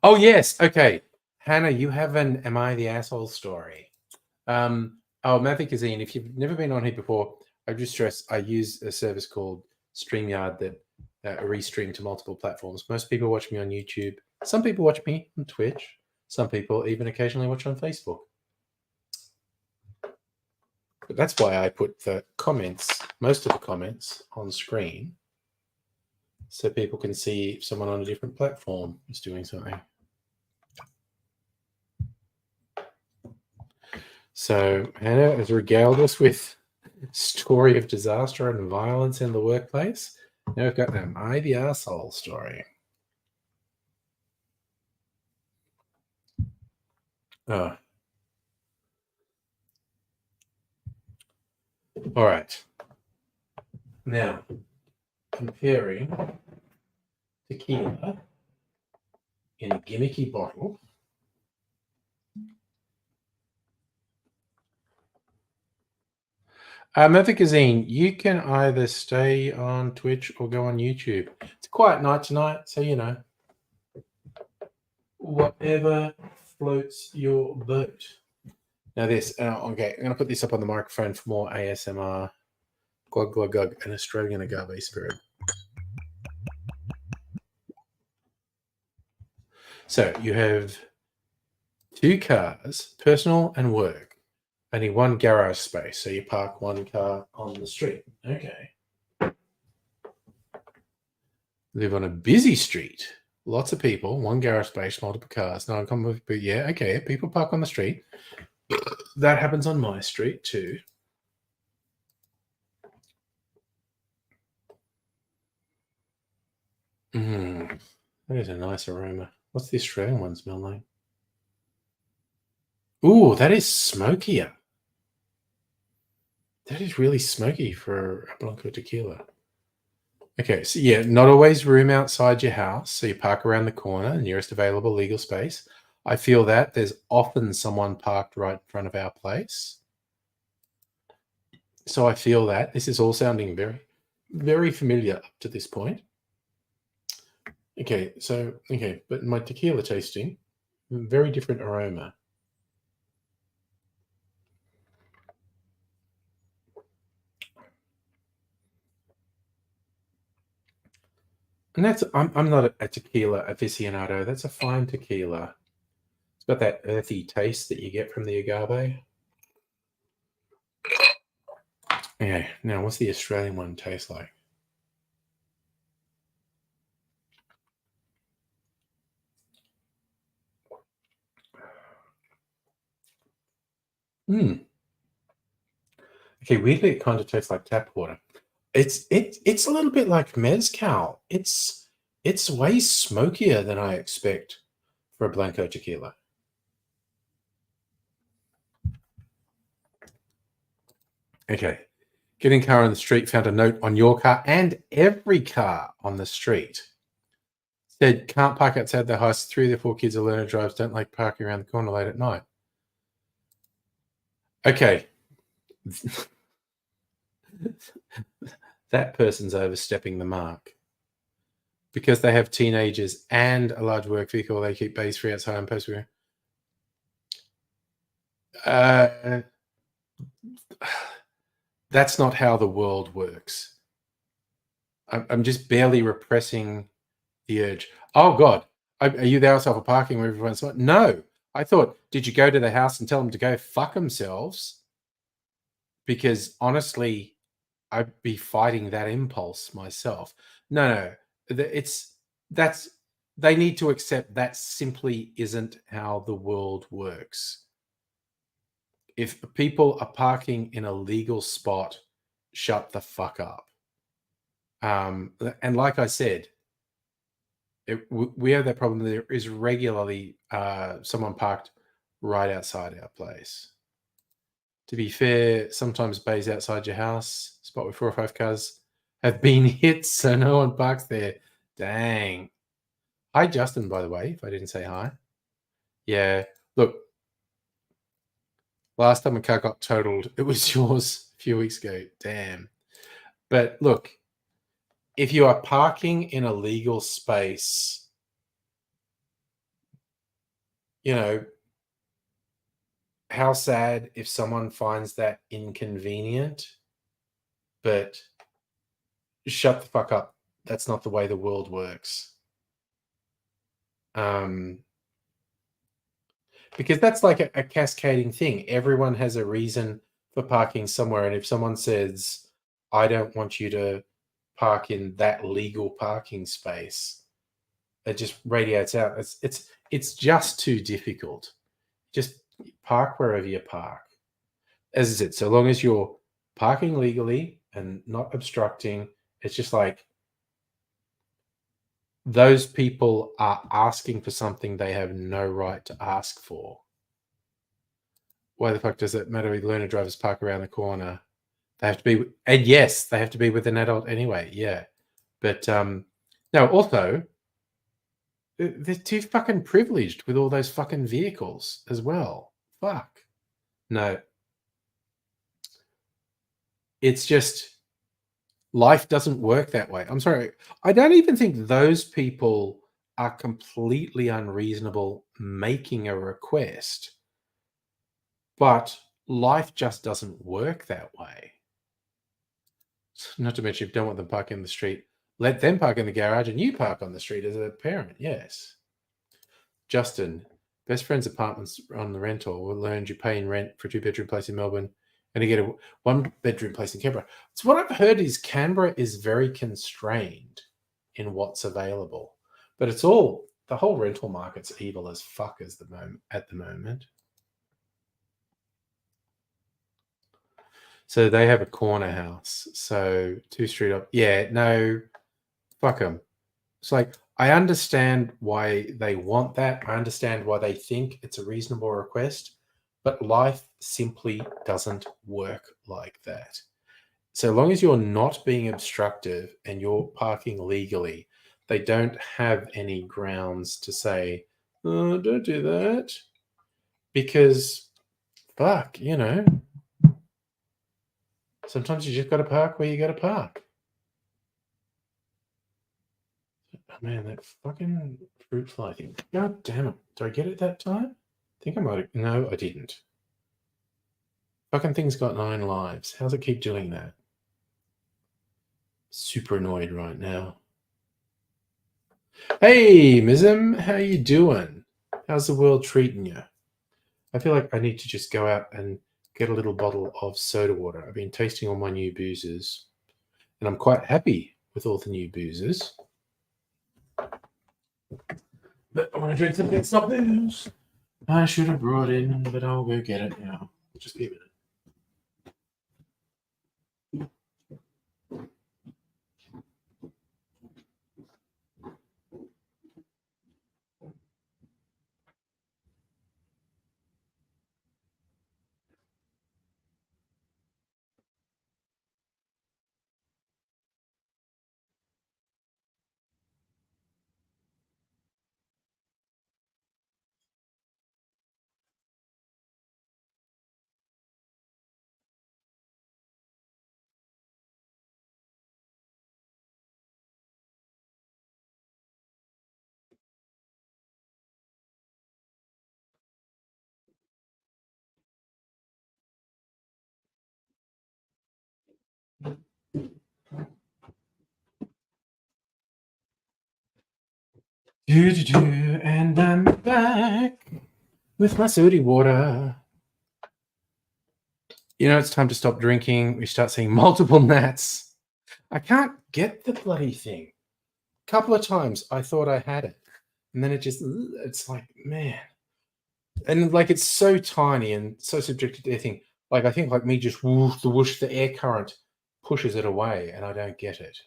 Oh yes, okay. Hannah, you have an Am I the Asshole story. Mavicazine, if you've never been on here before, I just stress I use a service called StreamYard that restream to multiple platforms. Most people watch me on YouTube. Some people watch me on Twitch. Some people even occasionally watch on Facebook. But that's why I put the comments, most of the comments, on screen so people can see if someone on a different platform is doing something. So Hannah has regaled us with story of disaster and violence in the workplace. Now we've got Am I the Arsehole story. Oh. All right. Now, comparing tequila in a gimmicky bottle Mavicazine, you can either stay on Twitch or go on YouTube. It's a quiet night tonight, so you know, whatever floats your boat. Now this, okay, I'm going to put this up on the microphone for more ASMR. Glug, glug, glug, an Australian agave spirit. So you have 2 cars, personal and work. Only 1 garage space, so you park 1 car on the street. Okay. Live on a busy street. Lots of people, 1 garage space, multiple cars. No, I'm with, but yeah, okay. People park on the street. That happens on my street too. That is a nice aroma. What's the Australian one smell like? Ooh, that is smokier. That is really smoky for a Blanco tequila. Okay, so yeah, not always room outside your house. So you park around the corner, nearest available legal space. I feel that there's often someone parked right in front of our place. So I feel that this is all sounding very, very familiar up to this point. Okay, but my tequila tasting, very different aroma. And that's I'm not a tequila aficionado. That's a fine tequila. It's got that earthy taste that you get from the agave. Yeah. Now, what's the Australian one taste like? Okay, weirdly, it kind of tastes like tap water. It's a little bit like mezcal. It's way smokier than I expect for a Blanco tequila. Okay. Getting car on the street, found a note on your car and every car on the street. Said, can't park outside the house. 3 or 4 kids are learner drives, don't like parking around the corner late at night. Okay. That person's overstepping the mark. Because they have teenagers and a large work vehicle, they keep bays free outside and post. That's not how the world works. I'm just barely repressing the urge. Oh God, are you there outside for parking where everyone's like, no. I thought, did you go to the house and tell them to go fuck themselves? Because honestly, I'd be fighting that impulse myself. No, they need to accept that simply isn't how the world works. If people are parking in a legal spot, shut the fuck up. And like I said, we have that problem. There is regularly someone parked right outside our place. To be fair, sometimes bays outside your house, spot where 4 or 5 cars have been hit, so no one parks there. Dang. Hi, Justin, by the way, if I didn't say hi. Yeah, look, last time a car got totaled, it was yours a few weeks ago. Damn. But look, if you are parking in a legal space, you know, how sad if someone finds that inconvenient, but shut the fuck up. That's not the way the world works. Because that's like a cascading thing. Everyone has a reason for parking somewhere. And if someone says, I don't want you to park in that legal parking space, it just radiates out. It's just too difficult. Just park wherever you park. As I said, so long as you're parking legally and not obstructing, it's just like those people are asking for something they have no right to ask for. Why the fuck does it matter if learner drivers park around the corner? They have to be, and yes, they have to be with an adult anyway. Yeah. But no, also, they're too fucking privileged with all those fucking vehicles as well. Fuck. No. It's just, life doesn't work that way. I'm sorry. I don't even think those people are completely unreasonable making a request, but life just doesn't work that way. Not to mention, if you don't want them parking in the street, let them park in the garage and you park on the street as a parent. Yes. Justin, best friend's apartments on the rental. We learned you're paying rent for a 2-bedroom place in Melbourne and you get a 1-bedroom place in Canberra. So what I've heard is Canberra is very constrained in what's available, but it's all, the whole rental market's evil as fuck at the moment. So they have a corner house. So 2 street up. Yeah, no, fuck them. It's like, I understand why they want that. I understand why they think it's a reasonable request, but life simply doesn't work like that. So long as you're not being obstructive and you're parking legally, they don't have any grounds to say, oh, don't do that. Because, fuck, you know, sometimes you just got to park where you got to park. Oh, man, that fucking fruit fly thing. God damn it. Did I get it that time? I think I might have. No, I didn't. Fucking thing's got 9 lives. How's it keep doing that? Super annoyed right now. Hey, Mizm, how you doing? How's the world treating you? I feel like I need to just go out and get a little bottle of soda water. I've been tasting all my new boozes, and I'm quite happy with all the new boozes. But I want to drink something that's not booze. I should have brought in, but I'll go get it now. Just give it. And I'm back with my soda water. You know, it's time to stop drinking. We start seeing multiple gnats. I can't get the bloody thing. A couple of times I thought I had it. And then it's like, man. And like, it's so tiny and so subjected to anything. Like, I think like me just whoosh, the air current pushes it away and I don't get it.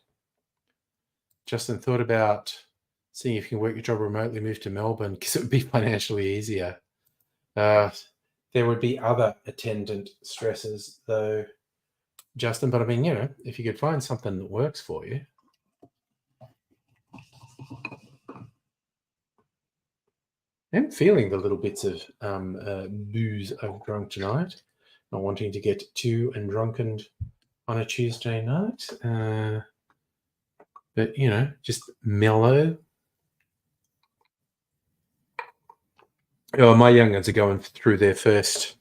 Justin thought about seeing if you can work your job remotely, move to Melbourne, because it would be financially easier. There would be other attendant stresses, though, Justin. But I mean, you know, if you could find something that works for you. I'm feeling the little bits of booze I've drunk tonight. Not wanting to get too drunken on a Tuesday night. But, you know, just mellow. Oh, my young ones are going through their first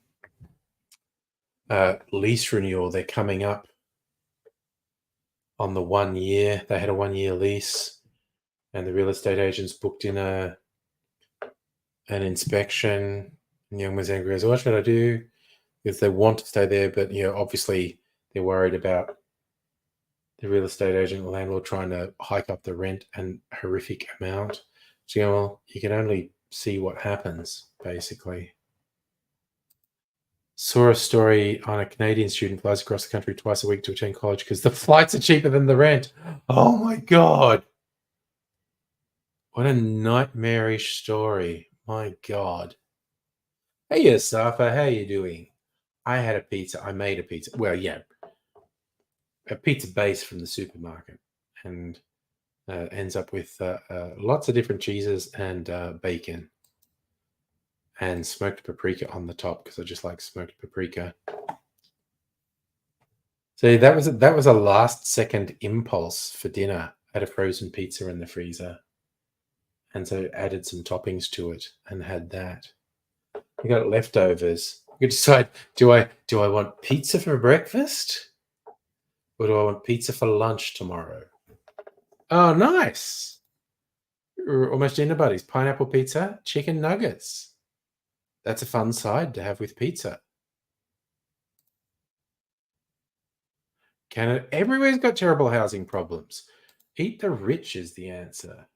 lease renewal. They're coming up on the 1 year. They had a 1 year lease, and the real estate agents booked in an inspection. And the young one's angry, goes, what should I do? Because they want to stay there, but, you know, obviously they're worried about the real estate agent, the landlord, trying to hike up the rent an horrific amount. So, you know, well, you can only see what happens, basically. Saw a story on a Canadian student flies across the country twice a week to attend college because the flights are cheaper than the rent. Oh my God. What a nightmarish story. My God. Hey, Asafa, how you doing? I had a pizza. I made a pizza. Well, yeah, a pizza base from the supermarket, and ends up with lots of different cheeses and bacon and smoked paprika on the top because I just like smoked paprika. So that was a last second impulse for dinner. I had a frozen pizza in the freezer, and so added some toppings to it and had that. We got leftovers. You decide: do I want pizza for breakfast, or do I want pizza for lunch tomorrow? Oh, nice! We're almost dinner buddies. Pineapple pizza, chicken nuggets. That's a fun side to have with pizza. Canada, everywhere's got terrible housing problems. Eat the rich is the answer.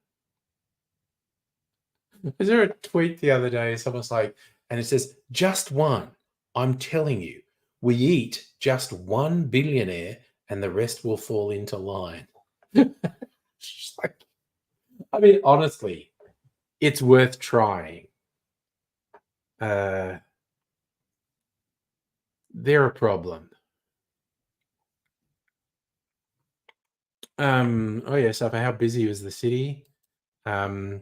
Is there a tweet the other day? Someone's like, and it says, just one. I'm telling you, We eat just one billionaire and the rest will fall into line. Just like, I mean, honestly, it's worth trying. They're a problem. Oh yeah, so for how busy was the city? Yeah,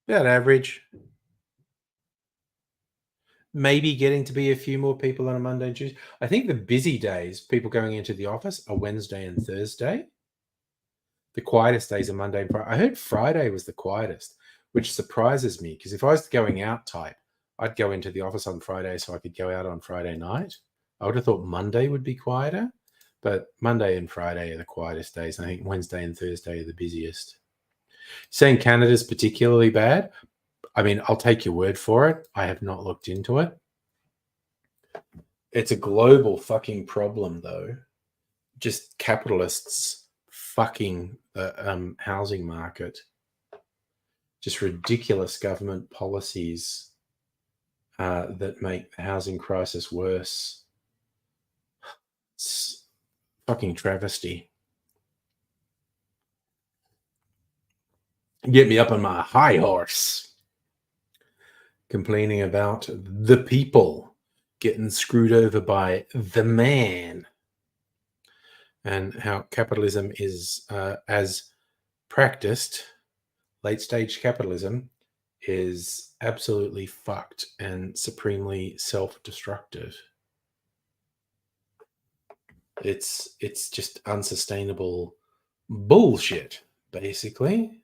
about average. Maybe getting to be a few more people on a Monday and Tuesday. I think the busy days, people going into the office, are Wednesday and Thursday. The quietest days are Monday and Friday. I heard Friday was the quietest, which surprises me because if I was going out type, I'd go into the office on Friday so I could go out on Friday night. I would have thought Monday would be quieter, but Monday and Friday are the quietest days. And I think Wednesday and Thursday are the busiest. Saying Canada's particularly bad, I mean, I'll take your word for it. I have not looked into it. It's a global fucking problem, though. Just capitalists fucking the housing market. Just ridiculous government policies that make the housing crisis worse. It's fucking travesty. Get me up on my high horse. Complaining about the people getting screwed over by the man. And how capitalism is, as practiced, late stage capitalism is absolutely fucked and supremely self-destructive. It's just unsustainable bullshit, basically.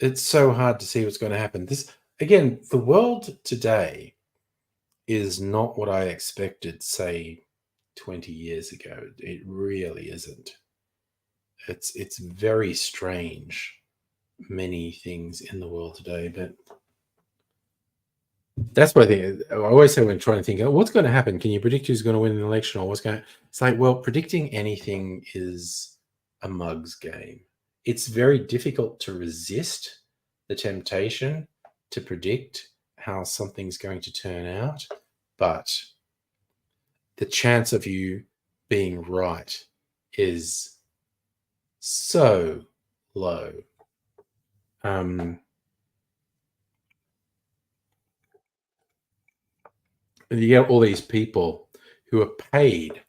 It's so hard to see what's going to happen. This, again, the world today is not what I expected, say, 20 years ago. It really isn't. It's very strange, many things in the world today, but that's what I think. I always say when trying to think, oh, what's going to happen? Can you predict who's going to win an election or what's going to... It's like, well, predicting anything is a mug's game. It's very difficult to resist the temptation to predict how something's going to turn out, but the chance of you being right is so low. And you get all these people who are paid.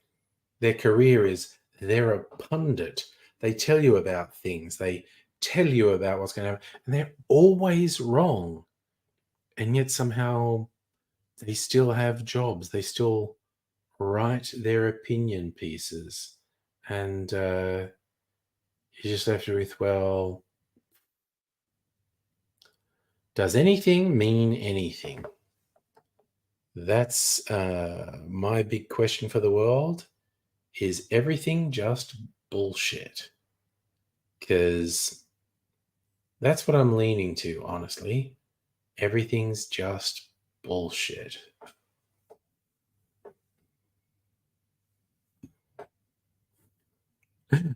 Their career is they're a pundit. They tell you about things. They tell you about what's going to happen. And they're always wrong. And yet somehow they still have jobs. They still write their opinion pieces. And you just have to with, well, does anything mean anything? That's my big question for the world. Is everything just bullshit? Because that's what I'm leaning to, honestly. Everything's just bullshit.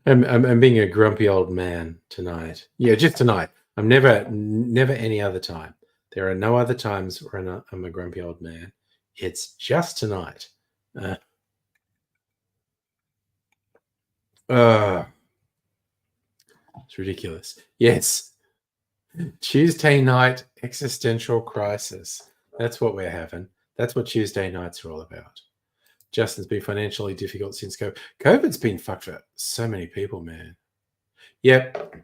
I'm being a grumpy old man tonight. Yeah, just tonight. I'm never any other time. There are no other times where I'm a grumpy old man. It's just tonight. It's ridiculous. Yes. Tuesday night existential crisis. That's what we're having. That's what Tuesday nights are all about. Justin's been financially difficult since COVID. COVID's been fucked for so many people, man. Yep.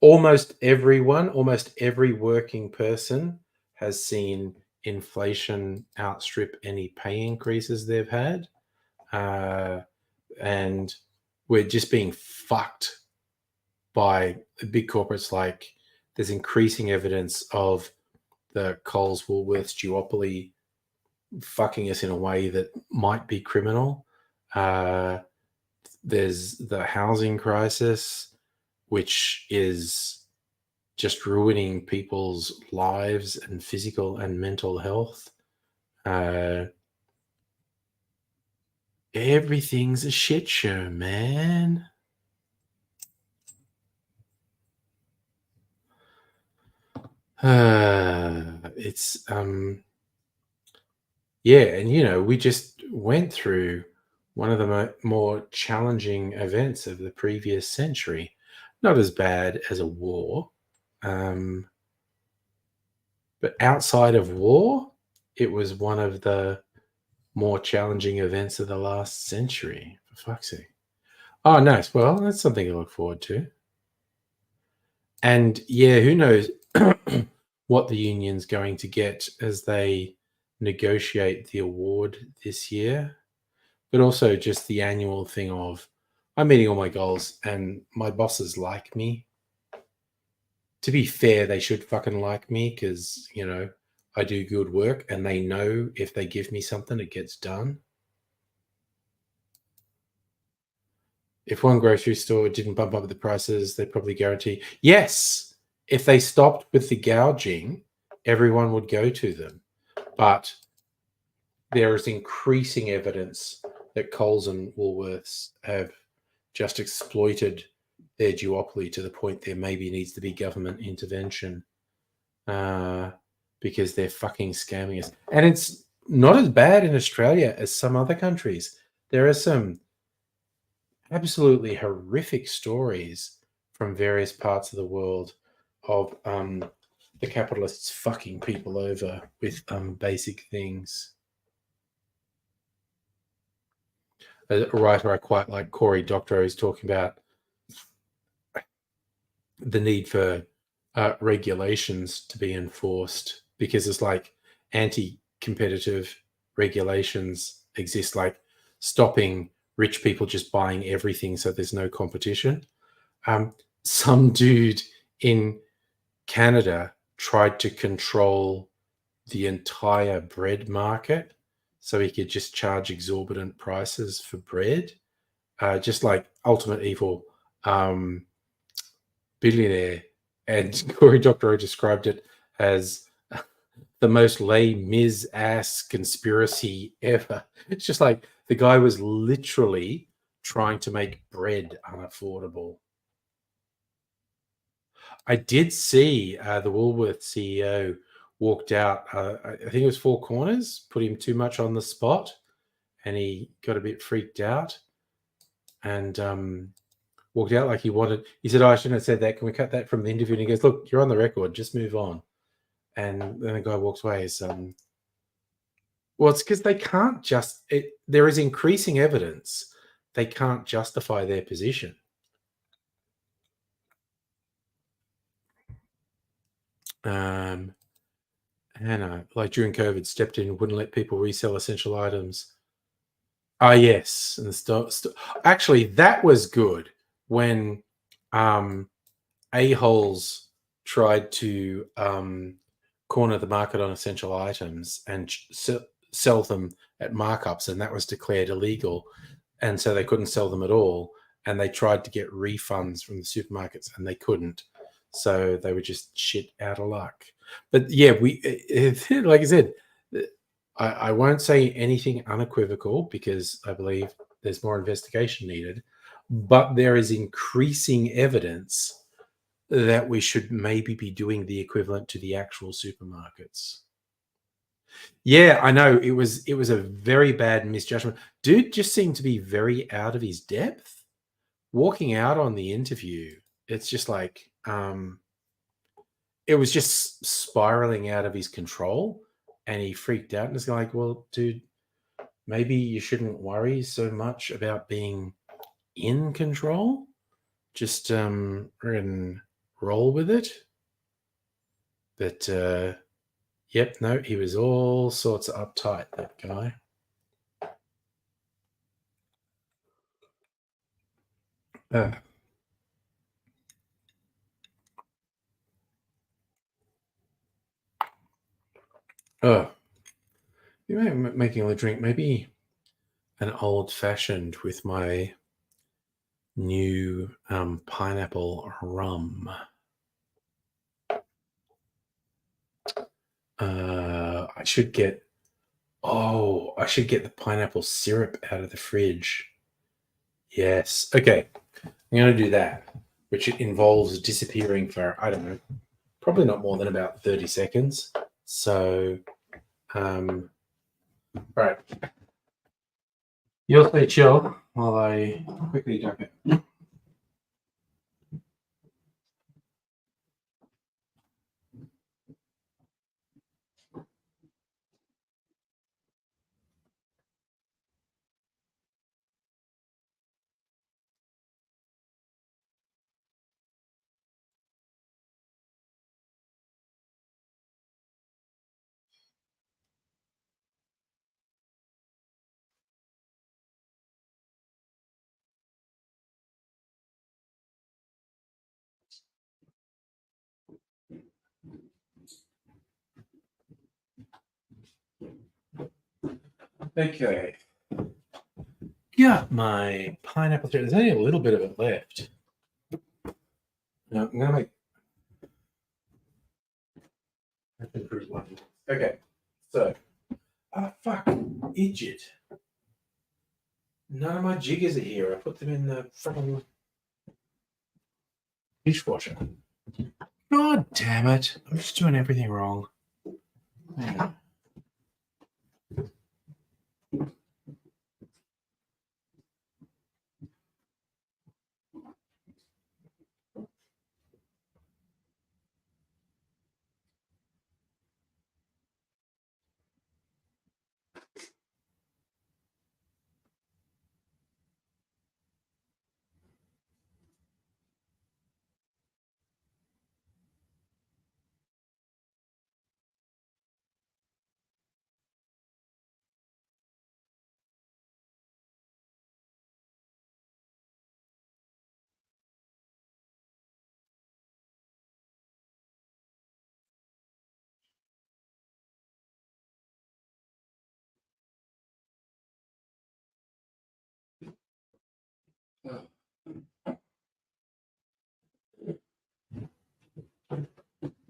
Almost every working person has seen inflation outstrip any pay increases they've had. And we're just being fucked by big corporates. Like, there's increasing evidence of the Coles Woolworths duopoly fucking us in a way that might be criminal. There's the housing crisis, which is just ruining people's lives and physical and mental health. Everything's a shit show, man. It's yeah, and we just went through one of the more challenging events of the previous century. Not as bad as a war, but outside of war, it was one of the more challenging events of the last century. For fuck's sake! Oh, nice. Well, that's something to look forward to. And yeah, who knows what the union's going to get as they negotiate the award this year, but also just the annual thing of I'm meeting all my goals and my bosses like me. To be fair, they should fucking like me because, I do good work and they know if they give me something, it gets done. If one grocery store didn't bump up the prices, they'd probably guarantee, yes, if they stopped with the gouging, everyone would go to them. But there is increasing evidence that Coles and Woolworths have just exploited their duopoly to the point there maybe needs to be government intervention because they're fucking scamming us. And it's not as bad in Australia as some other countries. There are some absolutely horrific stories from various parts of the world of the capitalists fucking people over with basic things. A writer I quite like, Cory Doctorow, is talking about the need for regulations to be enforced because it's like anti-competitive regulations exist, like stopping rich people just buying everything so there's no competition. Some dude in Canada tried to control the entire bread market so he could just charge exorbitant prices for bread, just like Ultimate Evil billionaire. And Cory Doctorow described it as the most Les Mis ass conspiracy ever. It's just like the guy was literally trying to make bread unaffordable. I did see the Woolworth CEO walked out. I think it was Four Corners, put him too much on the spot, and he got a bit freaked out and walked out like he wanted. He said, "Oh, I shouldn't have said that. Can we cut that from the interview?" And he goes, "Look, you're on the record. Just move on." And then the guy walks away. Well, it's because they can't there is increasing evidence they can't justify their position. Hannah, like during COVID, stepped in and wouldn't let people resell essential items. Ah, yes. And actually, that was good when a-holes tried to corner the market on essential items and sell them at markups, and that was declared illegal. And so they couldn't sell them at all. And they tried to get refunds from the supermarkets and they couldn't. So they were just shit out of luck. But yeah, like I said, I won't say anything unequivocal because I believe there's more investigation needed. But there is increasing evidence that we should maybe be doing the equivalent to the actual supermarkets. Yeah, I know. It was a very bad misjudgment. Dude just seemed to be very out of his depth. Walking out on the interview, it's just like it was just spiraling out of his control, and he freaked out and was like, "Well, dude, maybe you shouldn't worry so much about being in control. Just and roll with it." But yep, no, he was all sorts of uptight, that guy. You're making a drink, maybe an old-fashioned with my new pineapple rum. I should get the pineapple syrup out of the fridge. Yes. Okay. I'm going to do that, which involves disappearing for, I don't know, probably not more than about 30 seconds. So, all right. You'll stay chill while I quickly duck it. Okay. Got my pineapple here. There's only a little bit of it left. No, I'm gonna make improve one. Okay, so fuck, idiot. None of my jiggers are here. I put them in the fucking dishwasher. God damn it! I'm just doing everything wrong. Hang on.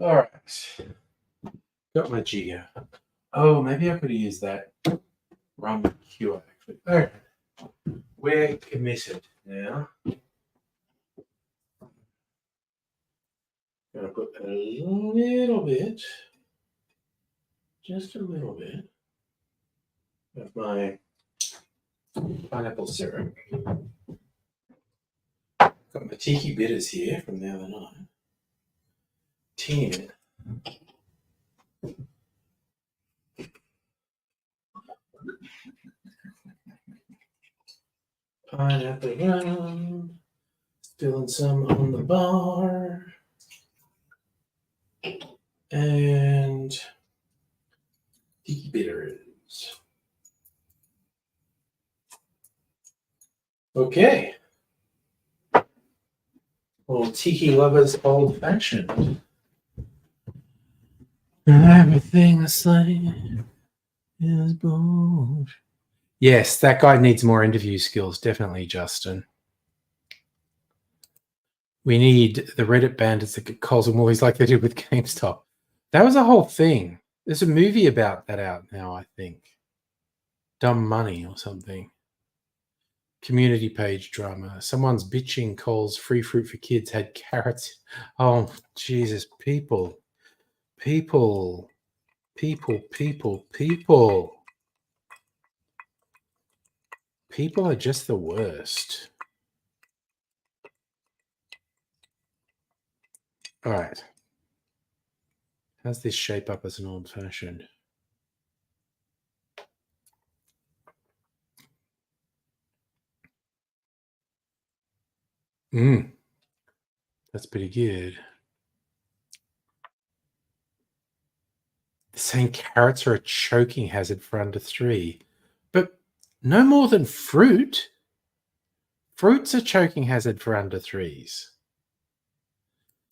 All right. Got my jigger. Oh, maybe I could have used that rum cure actually. All right. We're committed now. Gonna put a little bit, just a little bit, of my pineapple syrup. Got my tiki bitters here from the other night. Teeny bit. Pineapple rum. Spilling some on the bar. And tiki bitters. Okay. Little tiki lovers old fashioned. Everything I say is bullshit. Yes, that guy needs more interview skills, definitely, Justin. We need the Reddit bandits that get calls and movies like they did with GameStop. That was a whole thing. There's a movie about that out now, I think. Dumb Money or something. Community page drama. Someone's bitching Coles free fruit for kids had carrots. Oh, Jesus. People. People are just the worst. All right. How's this shape up as an old fashioned? That's pretty good. Saying carrots are a choking hazard for under 3, but no more than fruit. Fruit's a choking hazard for under 3s.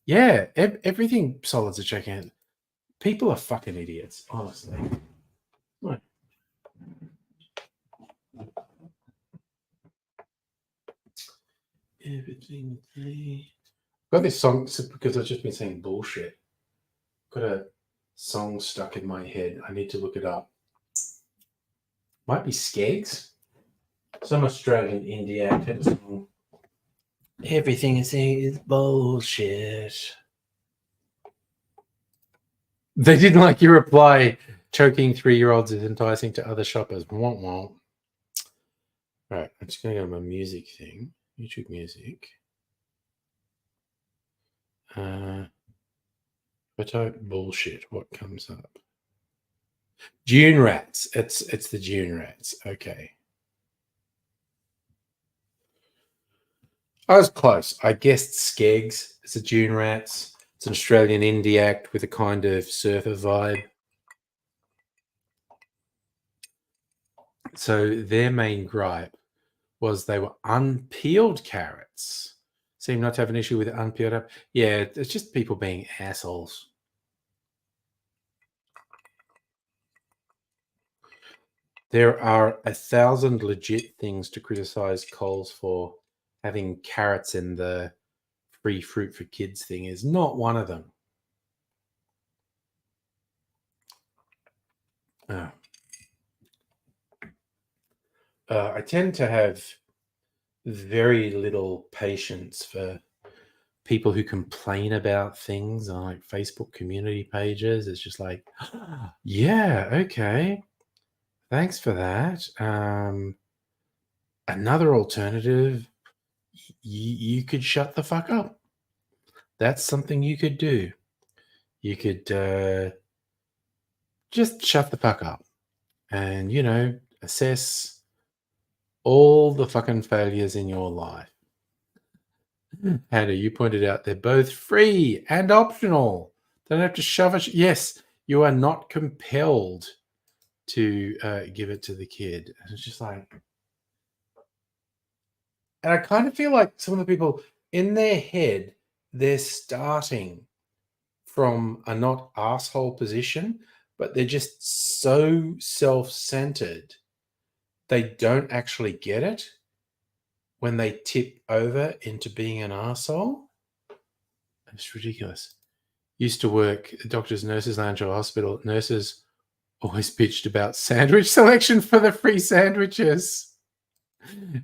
Yeah, everything solid's a choking hazard. People are fucking idiots, honestly. What? Everything. Got this song because I've just been saying bullshit. Got a song stuck in my head. I need to look it up. Might be Skeggs. Some Australian indie actor song. Everything is bullshit. They didn't like your reply. Choking 3-year-olds is enticing to other shoppers. Won't. Right, I'm just going to go to my music thing. YouTube music. If I type bullshit, what comes up? Dune Rats. It's the Dune Rats. Okay. I was close. I guessed Skeggs. It's the Dune Rats. It's an Australian indie act with a kind of surfer vibe. So their main gripe was they were unpeeled carrots. Seem not to have an issue with it unpeeled up. Yeah, it's just people being assholes. There are 1,000 legit things to criticize Coles for. Having carrots in the free fruit for kids thing is not one of them. I tend to have very little patience for people who complain about things on like Facebook community pages. It's just like, yeah, okay, thanks for that. Another alternative, you could shut the fuck up. That's something you could do. You could just shut the fuck up and, assess all the fucking failures in your life. Hannah, you pointed out they're both free and optional. Don't have to shove it. Yes, you are not compelled to give it to the kid. And it's just like, and I kind of feel like some of the people in their head, they're starting from a not asshole position, but they're just so self-centered. They don't actually get it when they tip over into being an asshole. It's ridiculous. Used to work at Doctors' Nurses Lounge or hospital. Nurses always bitched about sandwich selection for the free sandwiches.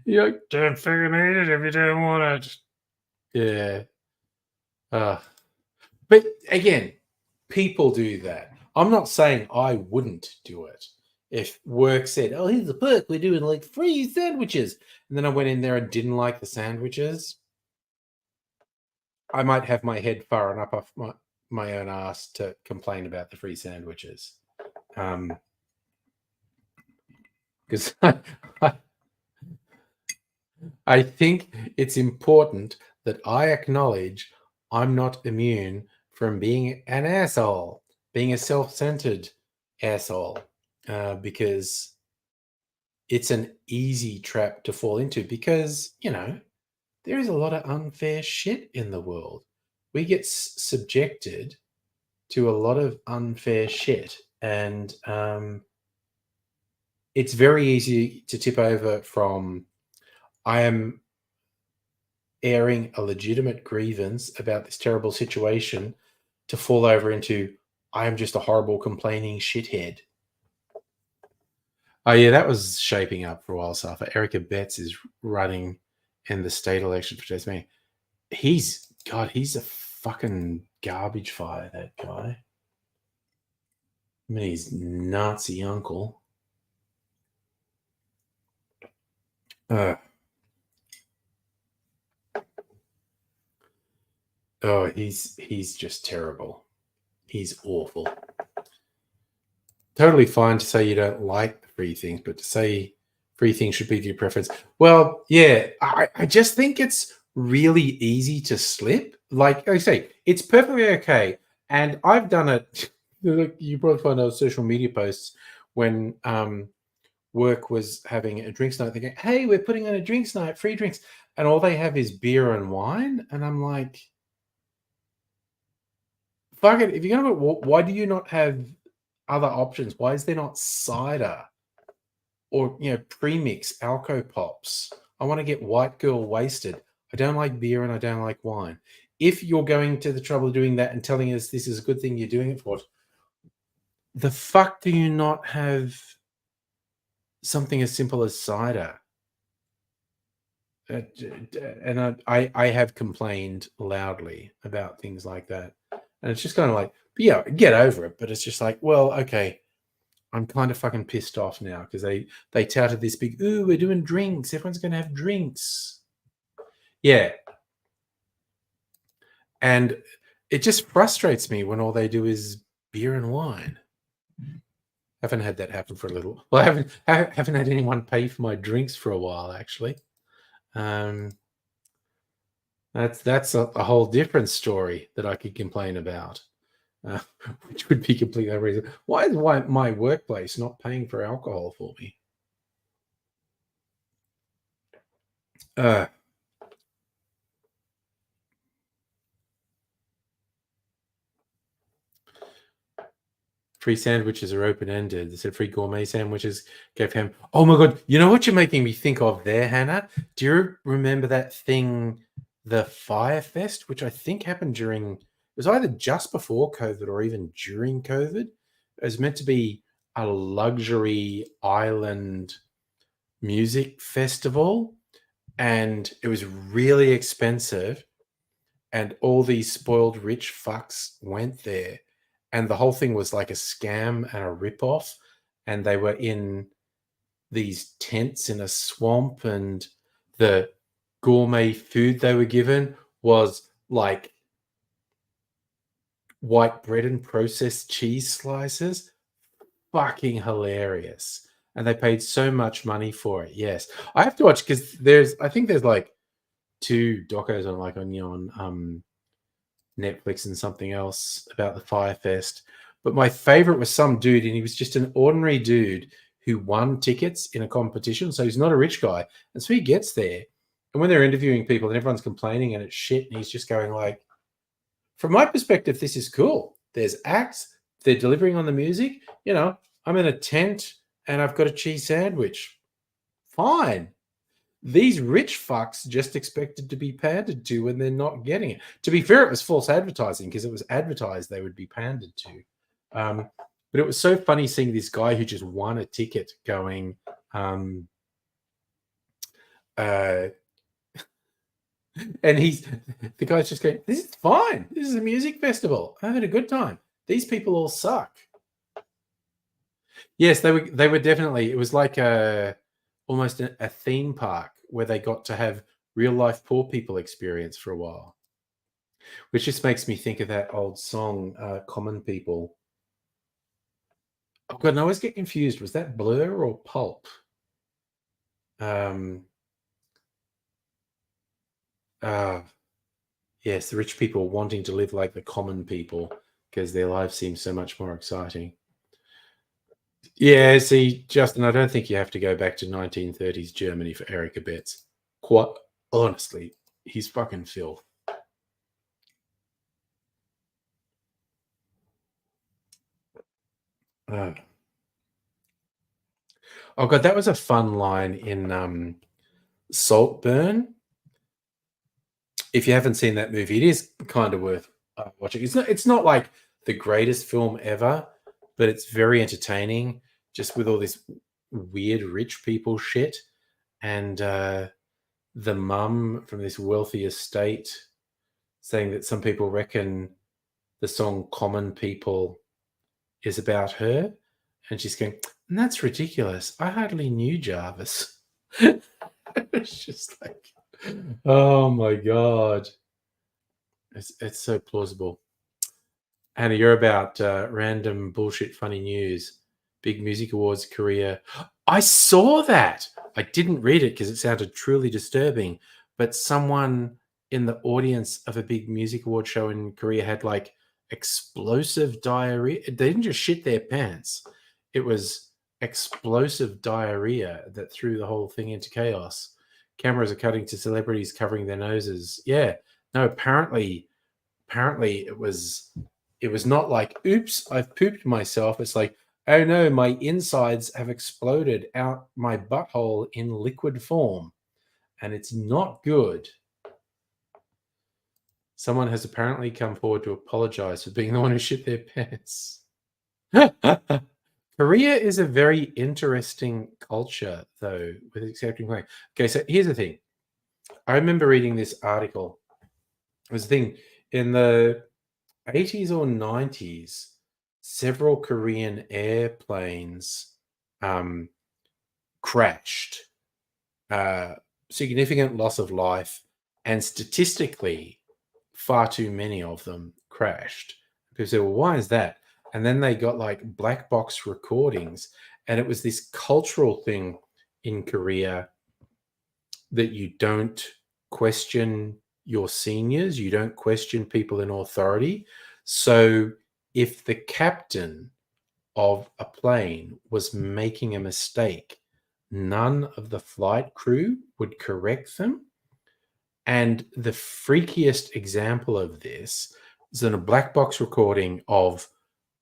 You're like, don't fucking eat it if you don't want it. Yeah. But again, people do that. I'm not saying I wouldn't do it. If work said, oh, here's the perk, we're doing like free sandwiches. And then I went in there and didn't like the sandwiches, I might have my head far enough off my own ass to complain about the free sandwiches. Because I think it's important that I acknowledge I'm not immune from being an asshole, being a self-centered asshole, because it's an easy trap to fall into because, there is a lot of unfair shit in the world. We get subjected to a lot of unfair shit. And it's very easy to tip over from, I am airing a legitimate grievance about this terrible situation, to fall over into, I am just a horrible complaining shithead. Oh yeah, that was shaping up for a while. So Erica Betts is running in the state election for Tasmania. He's a fucking garbage fire, that guy. I mean, he's Nazi uncle. He's just terrible. He's awful. Totally fine to say you don't like the free things, but to say free things should be your preference. Well, yeah, I just think it's really easy to slip. Like I say, it's perfectly okay. And I've done it. You probably find out social media posts when work was having a drinks night. They go, hey, we're putting on a drinks night, free drinks. And all they have is beer and wine. And I'm like, fuck it. If you're going to, why do you not have other options? Why is there not cider or, premix Alco Pops? I want to get white girl wasted. I don't like beer and I don't like wine. If you're going to the trouble of doing that and telling us this is a good thing you're doing it for, the fuck do you not have something as simple as cider? And I have complained loudly about things like that. And it's just kind of like, yeah, get over it. But it's just like, well, okay, I'm kind of fucking pissed off now because they touted this big, ooh, we're doing drinks. Everyone's going to have drinks. Yeah. And it just frustrates me when all they do is beer and wine. Haven't had that happen for a little. Well, I haven't had anyone pay for my drinks for a while, actually. That's a whole different story that I could complain about, which would be completely unreasonable. Why is my workplace not paying for alcohol for me? Free sandwiches are open-ended. They said free gourmet sandwiches gave him. Oh my god! You know what you're making me think of there, Hannah? Do you remember that thing, the Fire Fest, which I think happened during? It was either just before COVID or even during COVID. It was meant to be a luxury island music festival, and it was really expensive. And all these spoiled rich fucks went there. And the whole thing was like a scam and a ripoff. And they were in these tents in a swamp, and the gourmet food they were given was like white bread and processed cheese slices. Fucking hilarious. And they paid so much money for it. Yes. I have to watch because I think there's like 2 docos on Netflix and something else about the Fire Fest. But my favorite was some dude, and he was just an ordinary dude who won tickets in a competition. So he's not a rich guy. And so he gets there, and when they're interviewing people and everyone's complaining and it's shit, and he's just going like, from my perspective, this is cool. There's acts, they're delivering on the music. You know, I'm in a tent and I've got a cheese sandwich. Fine. These rich fucks just expected to be pandered to when they're not getting it. To be fair, it was false advertising because it was advertised they would be pandered to. But it was so funny seeing this guy who just won a ticket going, and the guy's just going, this is fine. This is a music festival. I'm having a good time. These people all suck. Yes, they were definitely, it was like almost a theme park where they got to have real life poor people experience for a while, which just makes me think of that old song, Common People. Oh god, and I always get confused. Was that Blur or Pulp? Yes, the rich people wanting to live like the common people because their lives seem so much more exciting. Yeah, see, Justin, I don't think you have to go back to 1930s Germany for Eric Abetz. Quite honestly, he's fucking filth. Oh god, that was a fun line in Saltburn. If you haven't seen that movie, it is kind of worth watching. It's not like the greatest film ever, but it's very entertaining, just with all this weird rich people shit. And the mum from this wealthy estate saying that some people reckon the song Common People is about her. And she's going, and that's ridiculous. I hardly knew Jarvis. It's just like, oh my God. It's so plausible. Hannah, you're about random bullshit funny news. Big Music Awards Korea. I saw that. I didn't read it because it sounded truly disturbing. But someone in the audience of a big music award show in Korea had like explosive diarrhea. They didn't just shit their pants. It was explosive diarrhea that threw the whole thing into chaos. Cameras are cutting to celebrities covering their noses. Yeah. No, apparently it was not like, oops, I've pooped myself. It's like, oh no, my insides have exploded out my butthole in liquid form, and it's not good. Someone has apparently come forward to apologize for being the one who shit their pants. Korea is a very interesting culture, though, with accepting like. Okay, so here's the thing. I remember reading this article. It was a thing in the 80s or 90s, several Korean airplanes crashed. Significant loss of life, and statistically, far too many of them crashed. People said, well, why is that? And then they got like black box recordings, and it was this cultural thing in Korea that you don't question your seniors, you don't question people in authority. So if the captain of a plane was making a mistake, none of the flight crew would correct them. And the freakiest example of this is in a black box recording of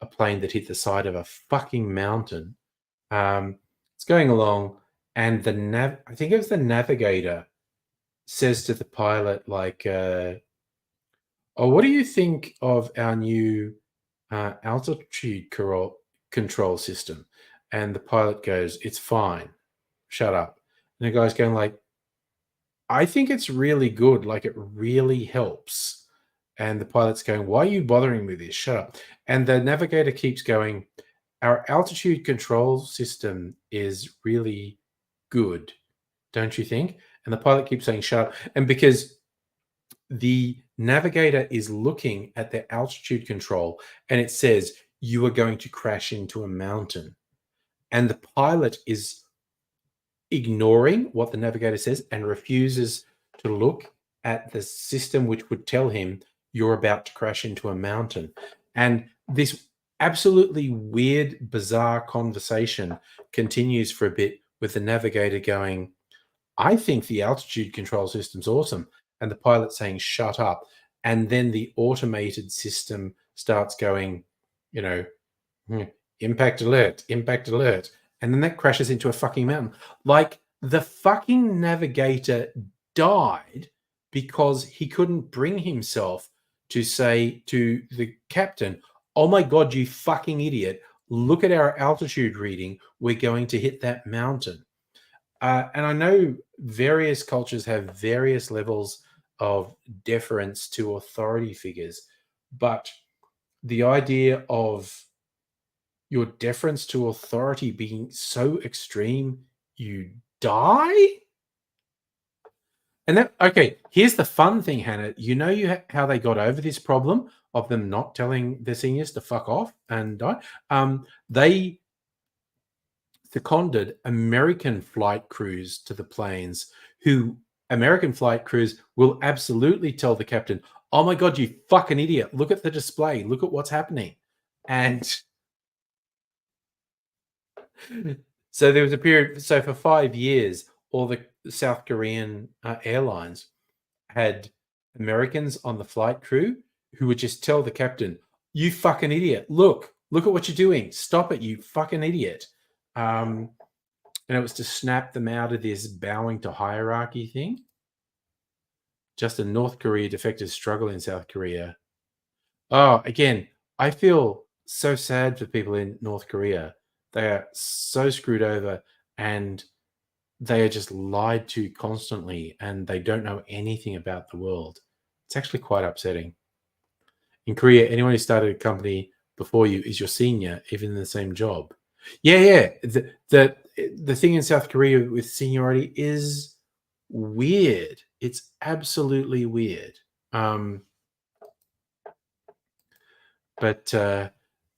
a plane that hit the side of a fucking mountain. It's going along, and I think it was the navigator says to the pilot, like, "Oh, what do you think of our new altitude control system?" And the pilot goes, "It's fine. Shut up." And the guy's going like, "I think it's really good. Like, it really helps." And the pilot's going, "Why are you bothering with this? Shut up." And the navigator keeps going, "Our altitude control system is really good, don't you think?" And the pilot keeps saying, "Shut up." And because the navigator is looking at the altitude control and it says, "You are going to crash into a mountain." And the pilot is ignoring what the navigator says and refuses to look at the system which would tell him you're about to crash into a mountain. And this absolutely weird, bizarre conversation continues for a bit with the navigator going, "I think the altitude control system's awesome." And the pilot saying, "Shut up." And then the automated system starts going, you know, impact alert, impact alert. And then that crashes into a fucking mountain. Like, the fucking navigator died because he couldn't bring himself to say to the captain, "Oh my God, you fucking idiot. Look at our altitude reading. We're going to hit that mountain." And I know various cultures have various levels of deference to authority figures, but the idea of your deference to authority being so extreme you die. And that, okay, here's the fun thing, Hannah. You know how they got over this problem of them not telling their seniors to fuck off and die? They seconded American flight crews to the planes, who American flight crews will absolutely tell the captain, "Oh my God, you fucking idiot. Look at the display. Look at what's happening." And so there was a period. So for 5 years, all the South Korean airlines had Americans on the flight crew who would just tell the captain, "You fucking idiot. Look at what you're doing. Stop it, you fucking idiot." And it was to snap them out of this bowing to hierarchy thing. Just a North Korea defectors struggle in South Korea. Oh, again, I feel so sad for people in North Korea. They are so screwed over, and they are just lied to constantly, and they don't know anything about the world. It's actually quite upsetting. In Korea, anyone who started a company before you is your senior, even in the same job. Yeah. The thing in South Korea with seniority is weird. It's absolutely weird. But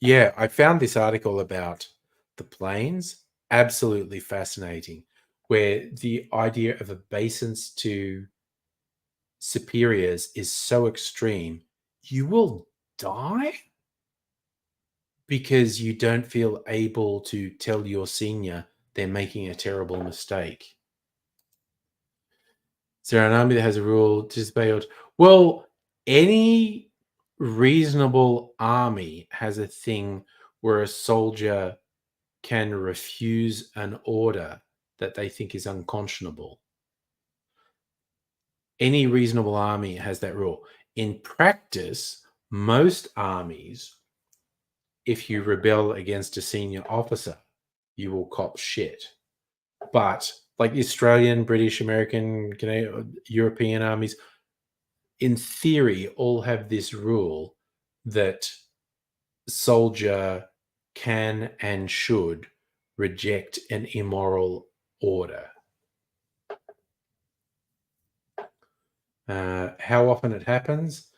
yeah, I found this article about the planes absolutely fascinating, where the idea of obeisance to superiors is so extreme, you will die because you don't feel able to tell your senior they're making a terrible mistake. Is there an army that has a rule to disobey orders? Well, any reasonable army has a thing where a soldier can refuse an order that they think is unconscionable. Any reasonable army has that rule. In practice, most armies, if you rebel against a senior officer, you will cop shit. But like the Australian, British, American, Canadian, European armies, in theory, all have this rule that soldier can and should reject an immoral order. How often it happens,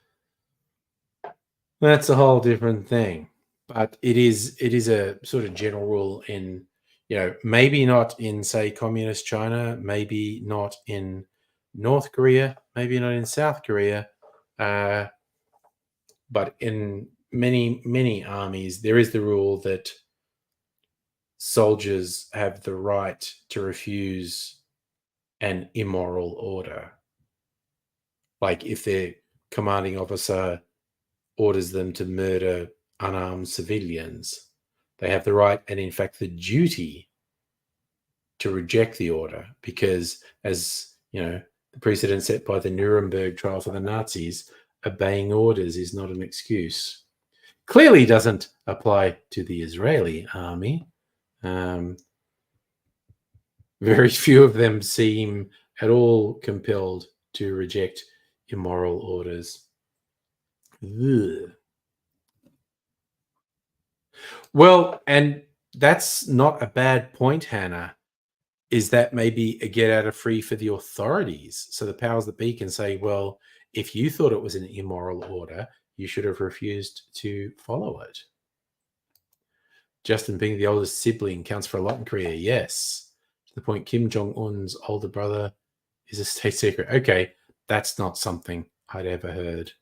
that's a whole different thing. But it is a sort of general rule in, maybe not in, say, communist China, maybe not in North Korea, maybe not in South Korea, but in many, many armies, there is the rule that soldiers have the right to refuse an immoral order. Like if their commanding officer orders them to murder unarmed civilians, they have the right and, in fact, the duty to reject the order because, as the precedent set by the Nuremberg trial for the Nazis, obeying orders is not an excuse. Clearly doesn't apply to the Israeli army. Very few of them seem at all compelled to reject immoral orders. Ugh. Well, and that's not a bad point, Hannah, is that maybe a get out of free for the authorities. So the powers that be can say, well, if you thought it was an immoral order, you should have refused to follow it. Justin being the oldest sibling counts for a lot in Korea. Yes. To the point, Kim Jong-un's older brother is a state secret. Okay, that's not something I'd ever heard.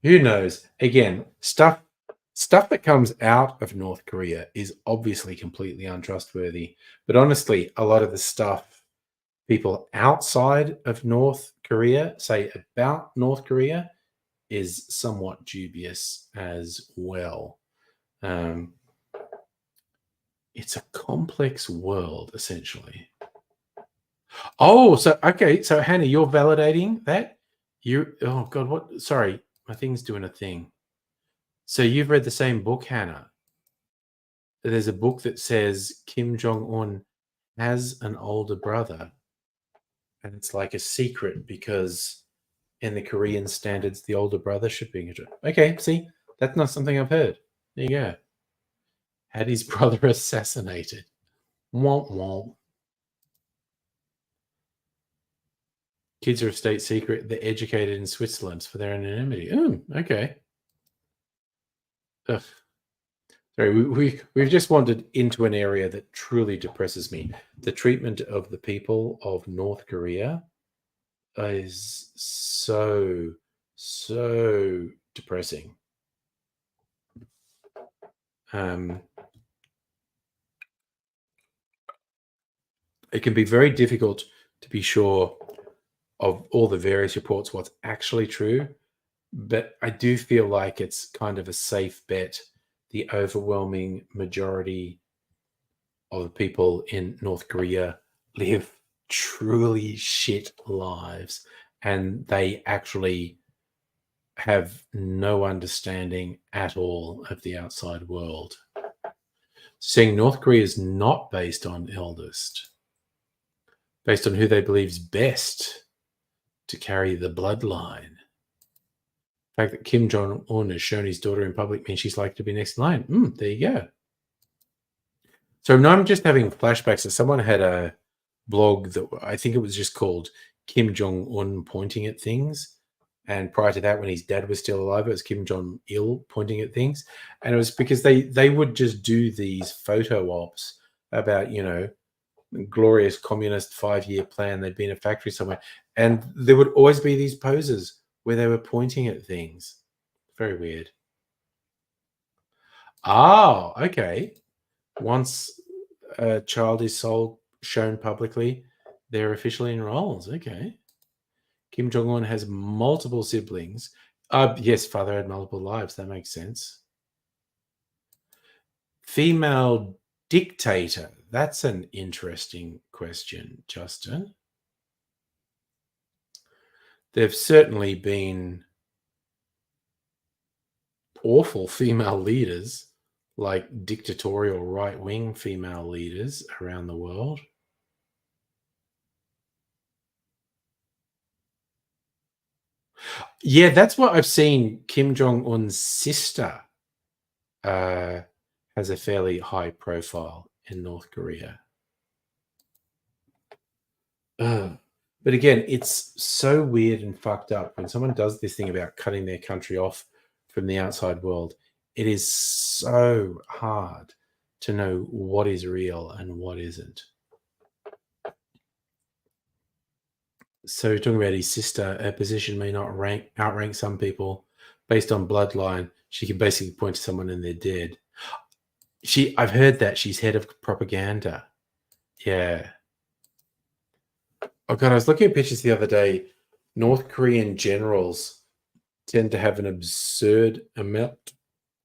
Who knows? Again, stuff that comes out of North Korea is obviously completely untrustworthy. But honestly, a lot of the stuff people outside of North Korea say about North Korea is somewhat dubious as well. It's a complex world, essentially. Oh, so okay. So Hannah, you're validating that? Oh God, what? Sorry, my thing's doing a thing. So you've read the same book, Hannah. There's a book that says Kim Jong-un has an older brother. And it's like a secret because in the Korean standards, the older brother should be a... Okay, see, that's not something I've heard. There you go. Had his brother assassinated. Womp womp. Kids are a state secret. They're educated in Switzerland for their anonymity. Okay. Ugh. Sorry, we've just wandered into an area that truly depresses me. The treatment of the people of North Korea is so depressing. It can be very difficult to be sure of all the various reports what's actually true, but I do feel like it's kind of a safe bet. The overwhelming majority of the people in North Korea live truly shit lives, and they actually have no understanding at all of the outside world. Saying North Korea is not based on eldest, based on who they believe is best to carry the bloodline. The fact that Kim Jong-un has shown his daughter in public means she's likely to be next in line. There you go. So now I'm just having flashbacks. So someone had a blog that I think it was just called Kim Jong-un pointing at things. And prior to that, when his dad was still alive, it was Kim Jong-il pointing at things. And it was because they would just do these photo ops about, glorious communist 5-year plan. They'd be in a factory somewhere. And there would always be these poses where they were pointing at things. Very weird. Oh, okay. Once a child is shown publicly, they're officially in roles. Okay. Kim Jong-un has multiple siblings. Yes, father had multiple lives. That makes sense. Female dictator. That's an interesting question, Justin. There've certainly been awful female leaders, like dictatorial right-wing female leaders around the world. Yeah, that's what I've seen. Kim Jong Un's sister has a fairly high profile in North Korea. But again, it's so weird and fucked up when someone does this thing about cutting their country off from the outside world. It is so hard to know what is real and what isn't. So talking about his sister, her position may not outrank some people based on bloodline. She can basically point to someone and they're dead. I've heard that she's head of propaganda. Yeah. Oh god, I was looking at pictures the other day. North Korean generals tend to have an absurd amount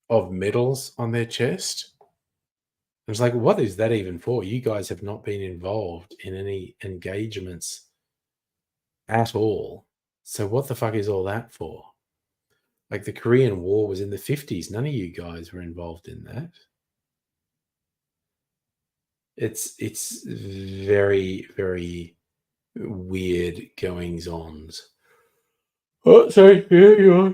of medals on their chest. I was like, what is that even for? You guys have not been involved in any engagements at all. So what the fuck is all that for? Like the Korean War was in the 50s. None of you guys were involved in that. It's very, very weird goings-ons. Oh, sorry. Yeah, you are.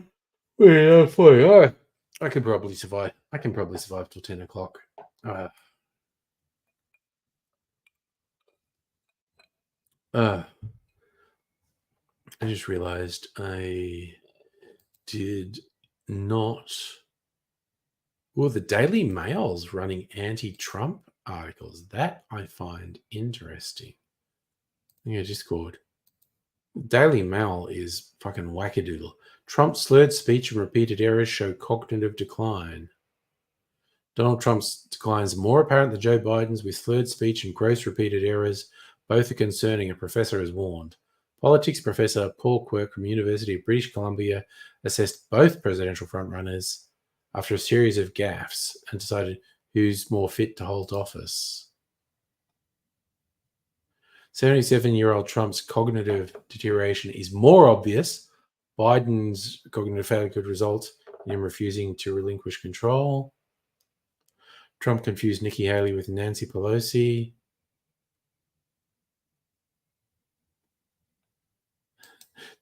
Yeah, funny. I can probably survive. I can probably survive till 10 o'clock. I just realized I did not. Well, the Daily Mail's running anti-Trump articles. That I find interesting. Yeah, Discord. Daily Mail is fucking wackadoodle. Trump's slurred speech and repeated errors show cognitive decline. Donald Trump's decline is more apparent than Joe Biden's, with slurred speech and gross repeated errors. Both are concerning, a professor has warned. Politics professor Paul Quirk from University of British Columbia assessed both presidential frontrunners after a series of gaffes and decided who's more fit to hold office. 77-year-old Trump's cognitive deterioration is more obvious. Biden's cognitive failure could result in him refusing to relinquish control. Trump confused Nikki Haley with Nancy Pelosi.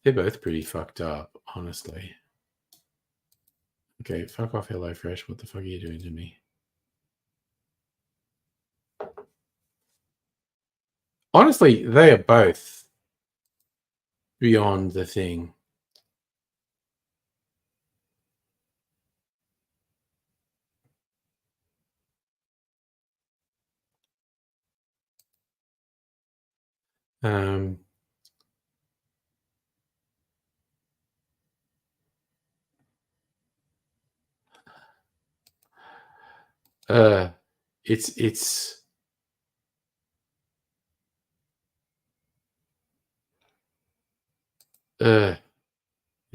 They're both pretty fucked up, honestly. Okay, fuck off, HelloFresh. What the fuck are you doing to me? Honestly, they are both beyond the thing.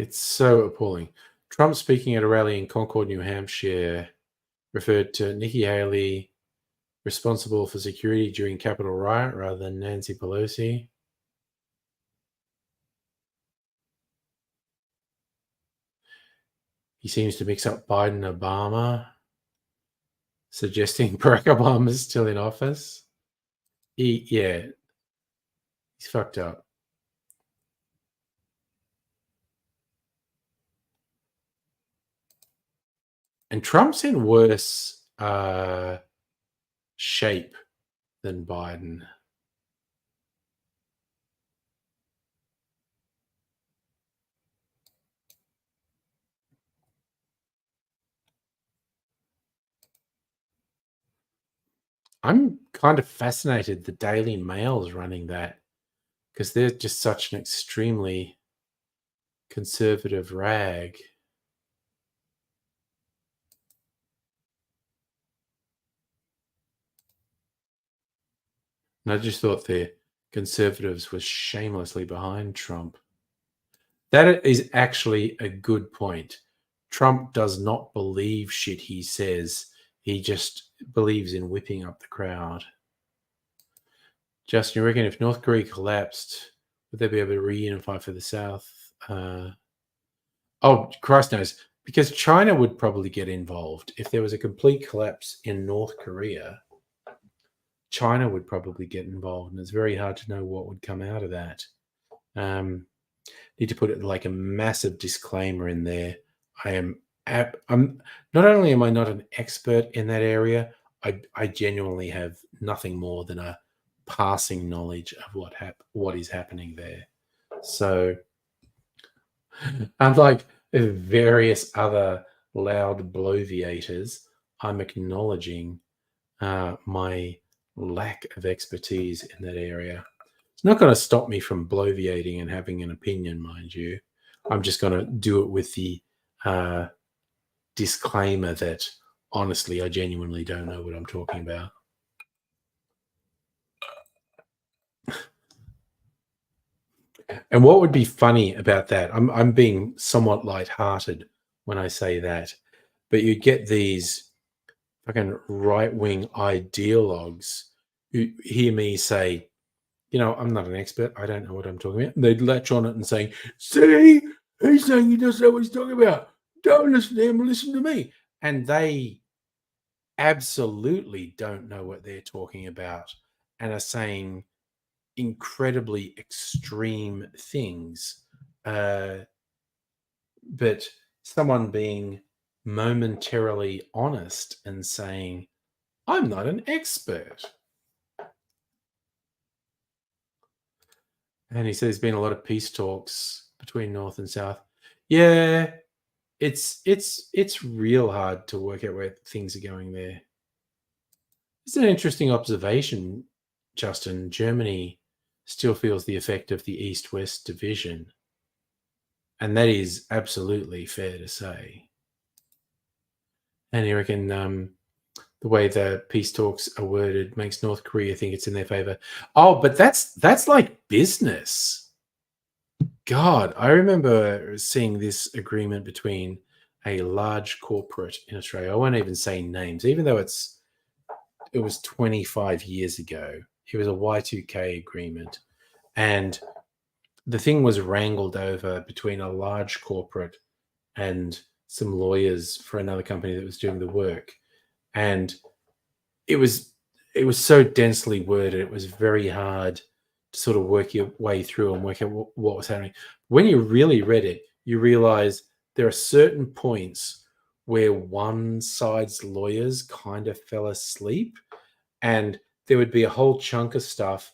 It's so appalling. Trump speaking at a rally in Concord, New Hampshire, referred to Nikki Haley responsible for security during Capitol riot rather than Nancy Pelosi. He seems to mix up Biden and Obama, suggesting Barack Obama is still in office. He's fucked up. And Trump's in worse shape than Biden. I'm kind of fascinated the Daily Mail is running that, because they're just such an extremely conservative rag. And I just thought the conservatives were shamelessly behind Trump. That is actually a good point. Trump does not believe shit he says. He just believes in whipping up the crowd. Justin, you reckon if North Korea collapsed, would they be able to reunify for the South? Oh, Christ knows. Because China would probably get involved. If there was a complete collapse in North Korea, China would probably get involved. And it's very hard to know what would come out of that. need to put it like a massive disclaimer in there. I'm not only am I not an expert in that area, I genuinely have nothing more than a passing knowledge of what is happening there. So, unlike various other loud bloviators, I'm acknowledging my lack of expertise in that area. It's not going to stop me from bloviating and having an opinion, mind you. I'm just going to do it with the disclaimer that, honestly, I genuinely don't know what I'm talking about. And what would be funny about that? I'm being somewhat lighthearted when I say that, but you get these fucking right-wing ideologues who hear me say, you know, I'm not an expert. I don't know what I'm talking about. And they'd latch on it and saying, see, he's saying he doesn't know what he's talking about. Don't listen to him, listen to me. And they absolutely don't know what they're talking about and are saying incredibly extreme things. But someone being momentarily honest and saying, I'm not an expert. And he says there's been a lot of peace talks between North and South. Yeah, it's real hard to work out where things are going there. It's an interesting observation, Justin. Germany still feels the effect of the East-West division. And that is absolutely fair to say. And you reckon the way the peace talks are worded makes North Korea think it's in their favor. Oh, but that's like business. God, I remember seeing this agreement between a large corporate in Australia. I won't even say names, even though it was 25 years ago. It was a Y2K agreement. And the thing was wrangled over between a large corporate and some lawyers for another company that was doing the work. And it was so densely worded, it was very hard to sort of work your way through and work out what was happening. When you really read it, you realize there are certain points where one side's lawyers kind of fell asleep, and there would be a whole chunk of stuff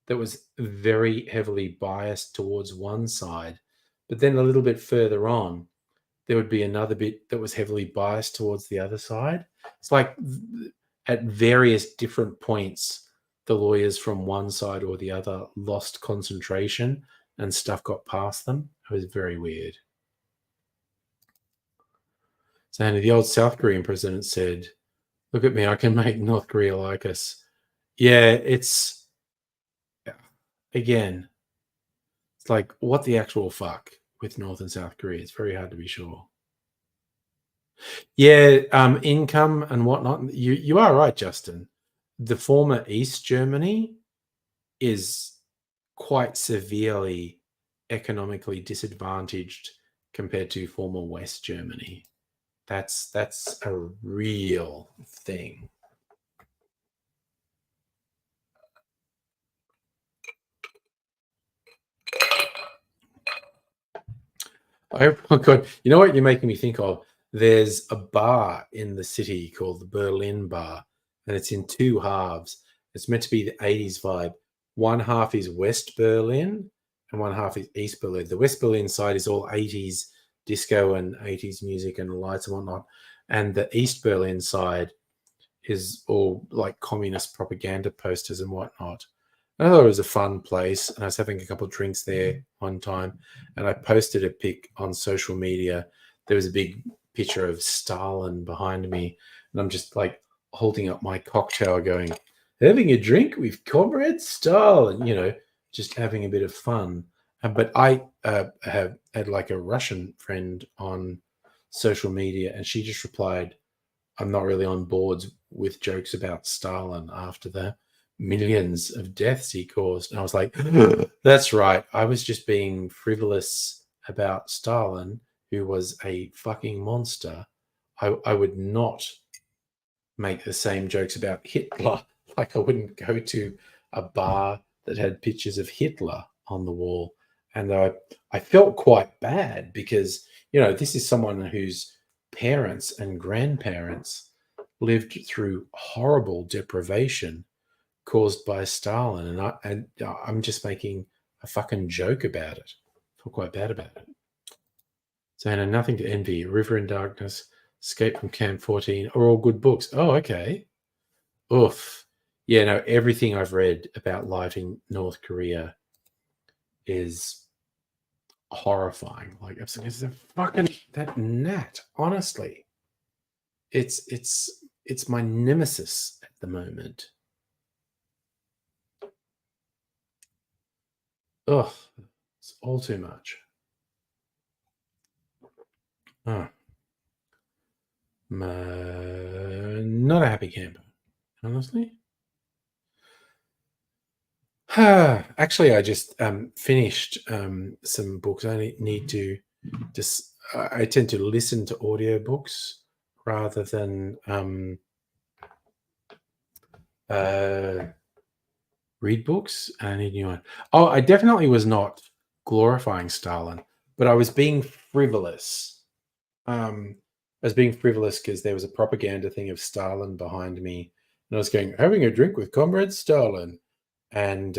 that was very heavily biased towards one side. But then a little bit further on, there would be another bit that was heavily biased towards the other side. It's like at various different points, the lawyers from one side or the other lost concentration and stuff got past them. It was very weird. So the old South Korean president said, look at me, I can make North Korea like us. Yeah, it's like, what the actual fuck with North and South Korea? It's very hard to be sure. Yeah, income and whatnot. You are right, Justin. The former East Germany is quite severely economically disadvantaged compared to former West Germany. That's a real thing. Oh God, you know what you're making me think of? There's a bar in the city called the Berlin Bar, and it's in two halves. It's meant to be the 80s vibe. One half is West Berlin and one half is East Berlin. The West Berlin side is all 80s disco and 80s music and lights and whatnot. And the East Berlin side is all like communist propaganda posters and whatnot. I thought it was a fun place, and I was having a couple of drinks there one time, and I posted a pic on social media. There was a big picture of Stalin behind me, and I'm just like holding up my cocktail going, having a drink with Comrade Stalin, just having a bit of fun. But I have had like a Russian friend on social media, and she just replied, I'm not really on boards with jokes about Stalin after the millions of deaths he caused. And I was like, that's right. I was just being frivolous about Stalin, who was a fucking monster. I would not make the same jokes about Hitler. Like I wouldn't go to a bar that had pictures of Hitler on the wall And I felt quite bad because, this is someone whose parents and grandparents lived through horrible deprivation caused by Stalin. And I'm just making a fucking joke about it. I feel quite bad about it. So, Hannah, Nothing to Envy, River in Darkness, Escape from Camp 14 are all good books. Oh, okay. Oof. Yeah, no, everything I've read about life in North Korea is horrifying. Like, it's a fucking that gnat. Honestly, it's my nemesis at the moment. Ugh, it's all too much. Not a happy camper, honestly. Actually, I just finished some books. I need to just. I tend to listen to audiobooks rather than read books. I need a new one. Oh, I definitely was not glorifying Stalin, but I was being frivolous. I was being frivolous because there was a propaganda thing of Stalin behind me, and I was going, having a drink with Comrade Stalin. And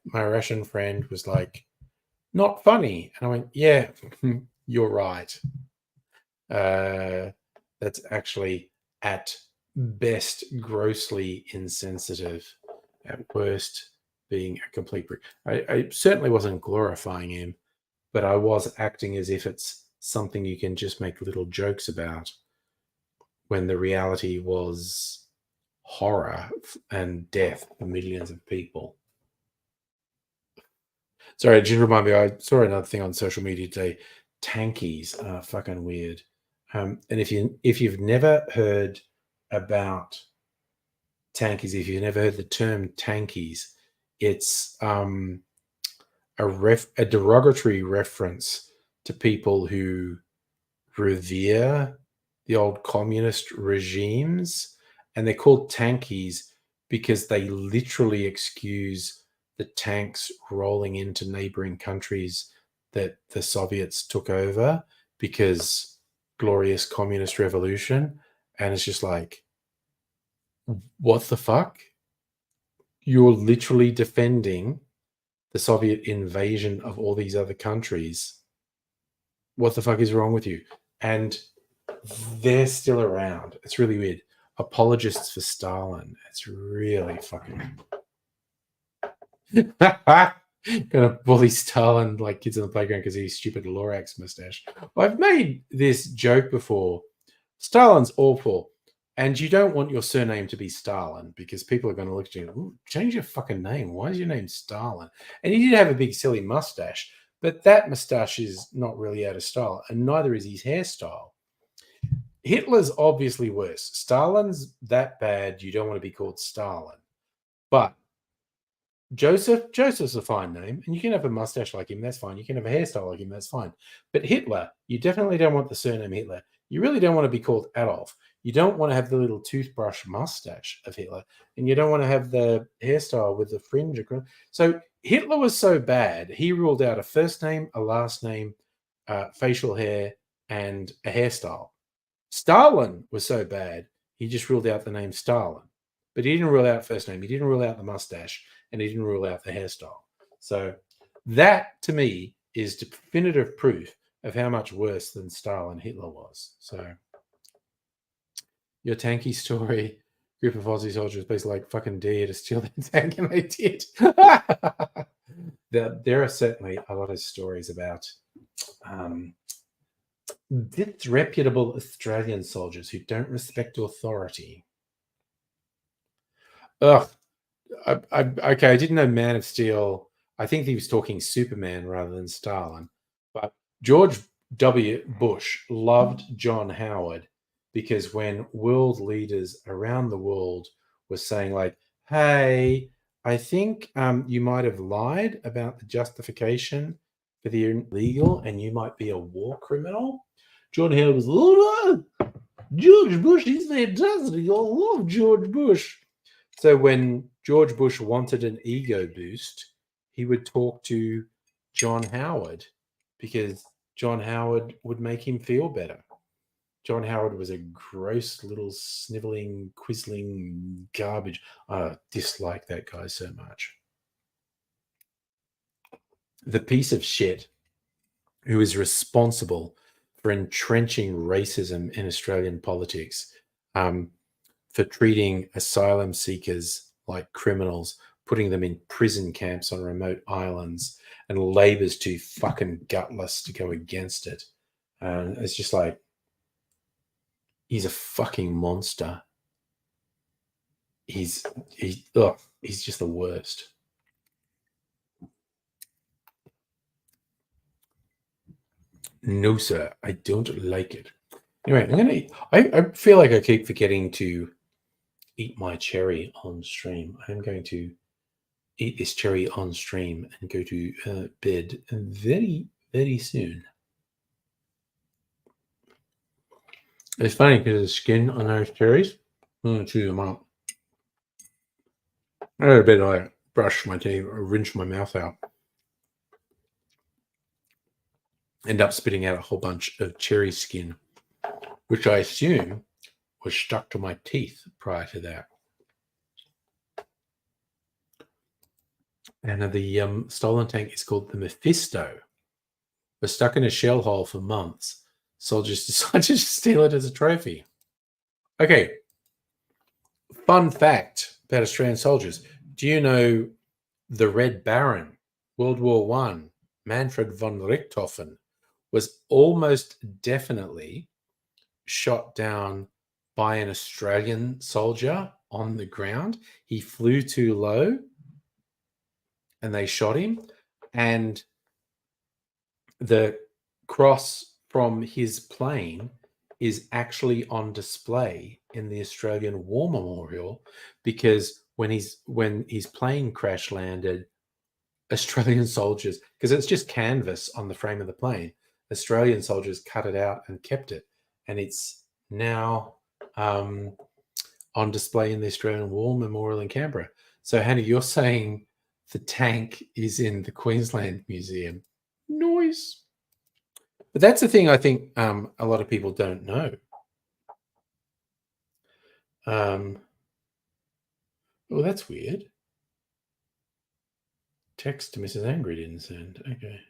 my Russian friend was like, not funny. And I went, yeah, you're right. That's actually at best grossly insensitive, at worst being a complete brick. I certainly wasn't glorifying him, but I was acting as if it's something you can just make little jokes about, when the reality was horror and death for millions of people. Sorry, it just remind me, I saw another thing on social media today. Tankies are fucking weird. And if you've never heard about tankies, if you've never heard the term tankies, it's a derogatory reference to people who revere the old communist regimes, and they're called tankies because they literally excuse the tanks rolling into neighboring countries that the Soviets took over because glorious communist revolution. And it's just like, what the fuck? You're literally defending the Soviet invasion of all these other countries. What the fuck is wrong with you? And they're still around. It's really weird. Apologists for Stalin. It's really fucking gonna bully Stalin like kids in the playground because he's stupid Lorax mustache. Well, I've made this joke before. Stalin's awful, and you don't want your surname to be Stalin because people are going to look at you. Change your fucking name. Why is your name Stalin? And he did have a big silly mustache, but that mustache is not really out of style, and neither is his hairstyle. Hitler's obviously worse. Stalin's that bad, you don't want to be called Stalin. But Joseph's a fine name, and you can have a mustache like him, that's fine. You can have a hairstyle like him, that's fine. But Hitler, you definitely don't want the surname Hitler. You really don't want to be called Adolf. You don't want to have the little toothbrush mustache of Hitler, and you don't want to have the hairstyle with the fringe across. So Hitler was so bad, he ruled out a first name, a last name, facial hair, and a hairstyle. Stalin was so bad, he just ruled out the name Stalin. But he didn't rule out first name, he didn't rule out the mustache, and he didn't rule out the hairstyle. So that, to me, is definitive proof of how much worse than Stalin Hitler was. So your tanky story, group of Aussie soldiers basically like fucking dare to steal their tank, and they did. There are certainly a lot of stories about disreputable Australian soldiers who don't respect authority. Ugh. Okay, I didn't know Man of Steel. I think he was talking Superman rather than Stalin. But George W. Bush loved John Howard because when world leaders around the world were saying like, hey, I think you might have lied about the justification for the illegal and you might be a war criminal, John Howard was, oh, no, George Bush, he's fantastic. I love George Bush. So when George Bush wanted an ego boost, he would talk to John Howard because John Howard would make him feel better. John Howard was a gross little sniveling, quizzling garbage. I dislike that guy so much. The piece of shit who is responsible for entrenching racism in Australian politics, for treating asylum seekers like criminals, putting them in prison camps on remote islands, and Labor's too fucking gutless to go against it. It's just like, he's a fucking monster. He's just the worst. No, sir, I don't like it. Anyway, I feel like I keep forgetting to eat my cherry on stream. I'm going to eat this cherry on stream and go to bed very, very soon. It's funny because the skin on those cherries, I'm going to chew them up. I had a bit of brush my teeth, or rinse my mouth out. End up spitting out a whole bunch of cherry skin, which I assume was stuck to my teeth prior to that. And the stolen tank is called the Mephisto. Was stuck in a shell hole for months. Soldiers decided to steal it as a trophy. Okay. Fun fact about Australian soldiers. Do you know the Red Baron, World War I, Manfred von Richthofen, was almost definitely shot down by an Australian soldier on the ground? He flew too low and they shot him. And the cross from his plane is actually on display in the Australian War Memorial, because when his plane crash landed, Australian soldiers, because it's just canvas on the frame of the plane, Australian soldiers cut it out and kept it. And it's now on display in the Australian War Memorial in Canberra. So, Hannah, you're saying the tank is in the Queensland Museum. Noise. But that's the thing I think a lot of people don't know. Oh, that's weird. Text to Mrs. Angry didn't send. Okay.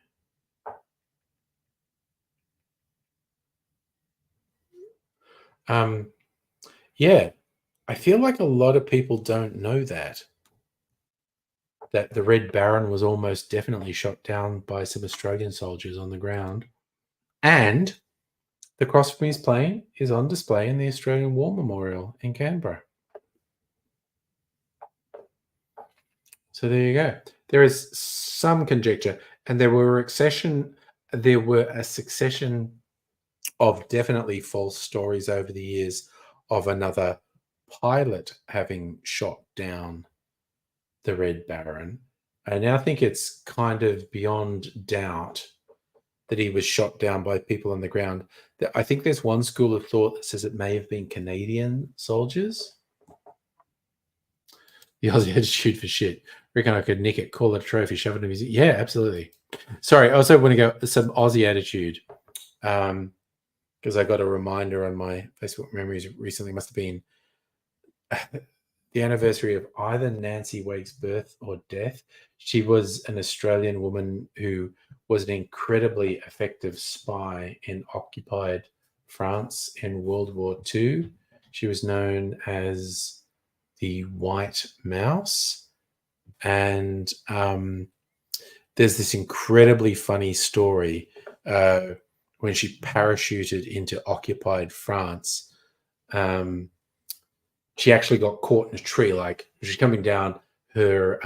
Yeah, I feel like a lot of people don't know that the Red Baron was almost definitely shot down by some Australian soldiers on the ground. And the cross from his plane is on display in the Australian War Memorial in Canberra. So there you go. There is some conjecture, and there were a succession of definitely false stories over the years of another pilot having shot down the Red Baron. I now think it's kind of beyond doubt that he was shot down by people on the ground. I think there's one school of thought that says it may have been Canadian soldiers. The Aussie attitude for shit. Reckon I could nick it, call it a trophy, shove it in the museum. Yeah, absolutely. Sorry, I also want to go some Aussie attitude. Because I got a reminder on my Facebook memories recently. Must have been the anniversary of either Nancy Wake's birth or death. She was an Australian woman who was an incredibly effective spy in occupied France in World War II. She was known as the White Mouse. And there's this incredibly funny story when she parachuted into occupied France. She actually got caught in a tree. Like, she's coming down, her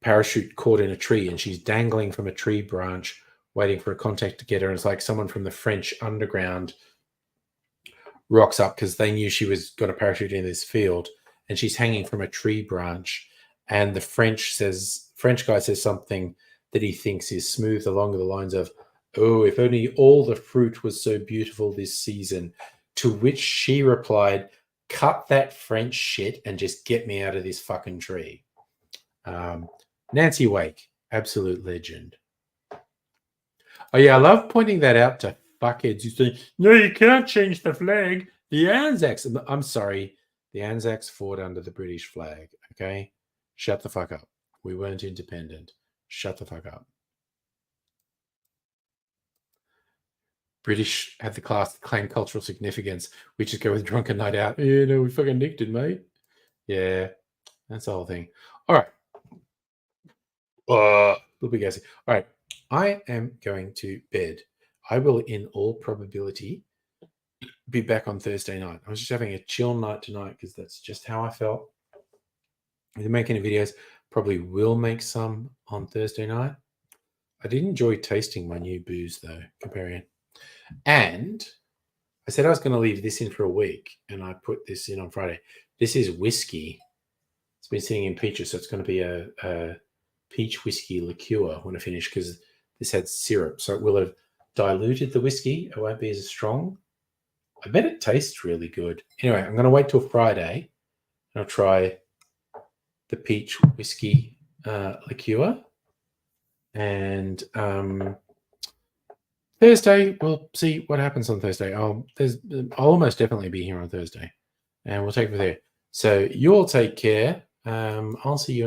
parachute caught in a tree, and she's dangling from a tree branch waiting for a contact to get her. And it's like someone from the French underground rocks up because they knew she was going to parachute in this field, and she's hanging from a tree branch. And the French guy says something that he thinks is smooth along the lines of, "Oh, if only all the fruit was so beautiful this season." To which she replied, "Cut that French shit and just get me out of this fucking tree." Nancy Wake, Absolute legend. Oh, yeah, I love pointing that out to fuckheads who say, no, you can't change the flag. The Anzacs. I'm sorry. The Anzacs fought under the British flag, okay? Shut the fuck up. We weren't independent. Shut the fuck up. British had the class claim cultural significance. We just go with drunken night out. Yeah, no, we fucking nicked it, mate. Yeah, that's the whole thing. All right. Little bit gassy. All right. I am going to bed. I will, in all probability, be back on Thursday night. I was just having a chill night tonight because that's just how I felt. If you make any videos, probably will make some on Thursday night. I did enjoy tasting my new booze, though, Comparion. And I said I was going to leave this in for a week, and I put this in on Friday. This is whiskey. It's been sitting in peaches, so it's going to be a peach whiskey liqueur when I finish because this had syrup. So it will have diluted the whiskey. It won't be as strong. I bet it tastes really good. Anyway, I'm going to wait till Friday, and I'll try the peach whiskey liqueur. And Thursday, we'll see what happens on Thursday. I'll almost definitely be here on Thursday, and we'll take it from there. So you all take care. I'll see you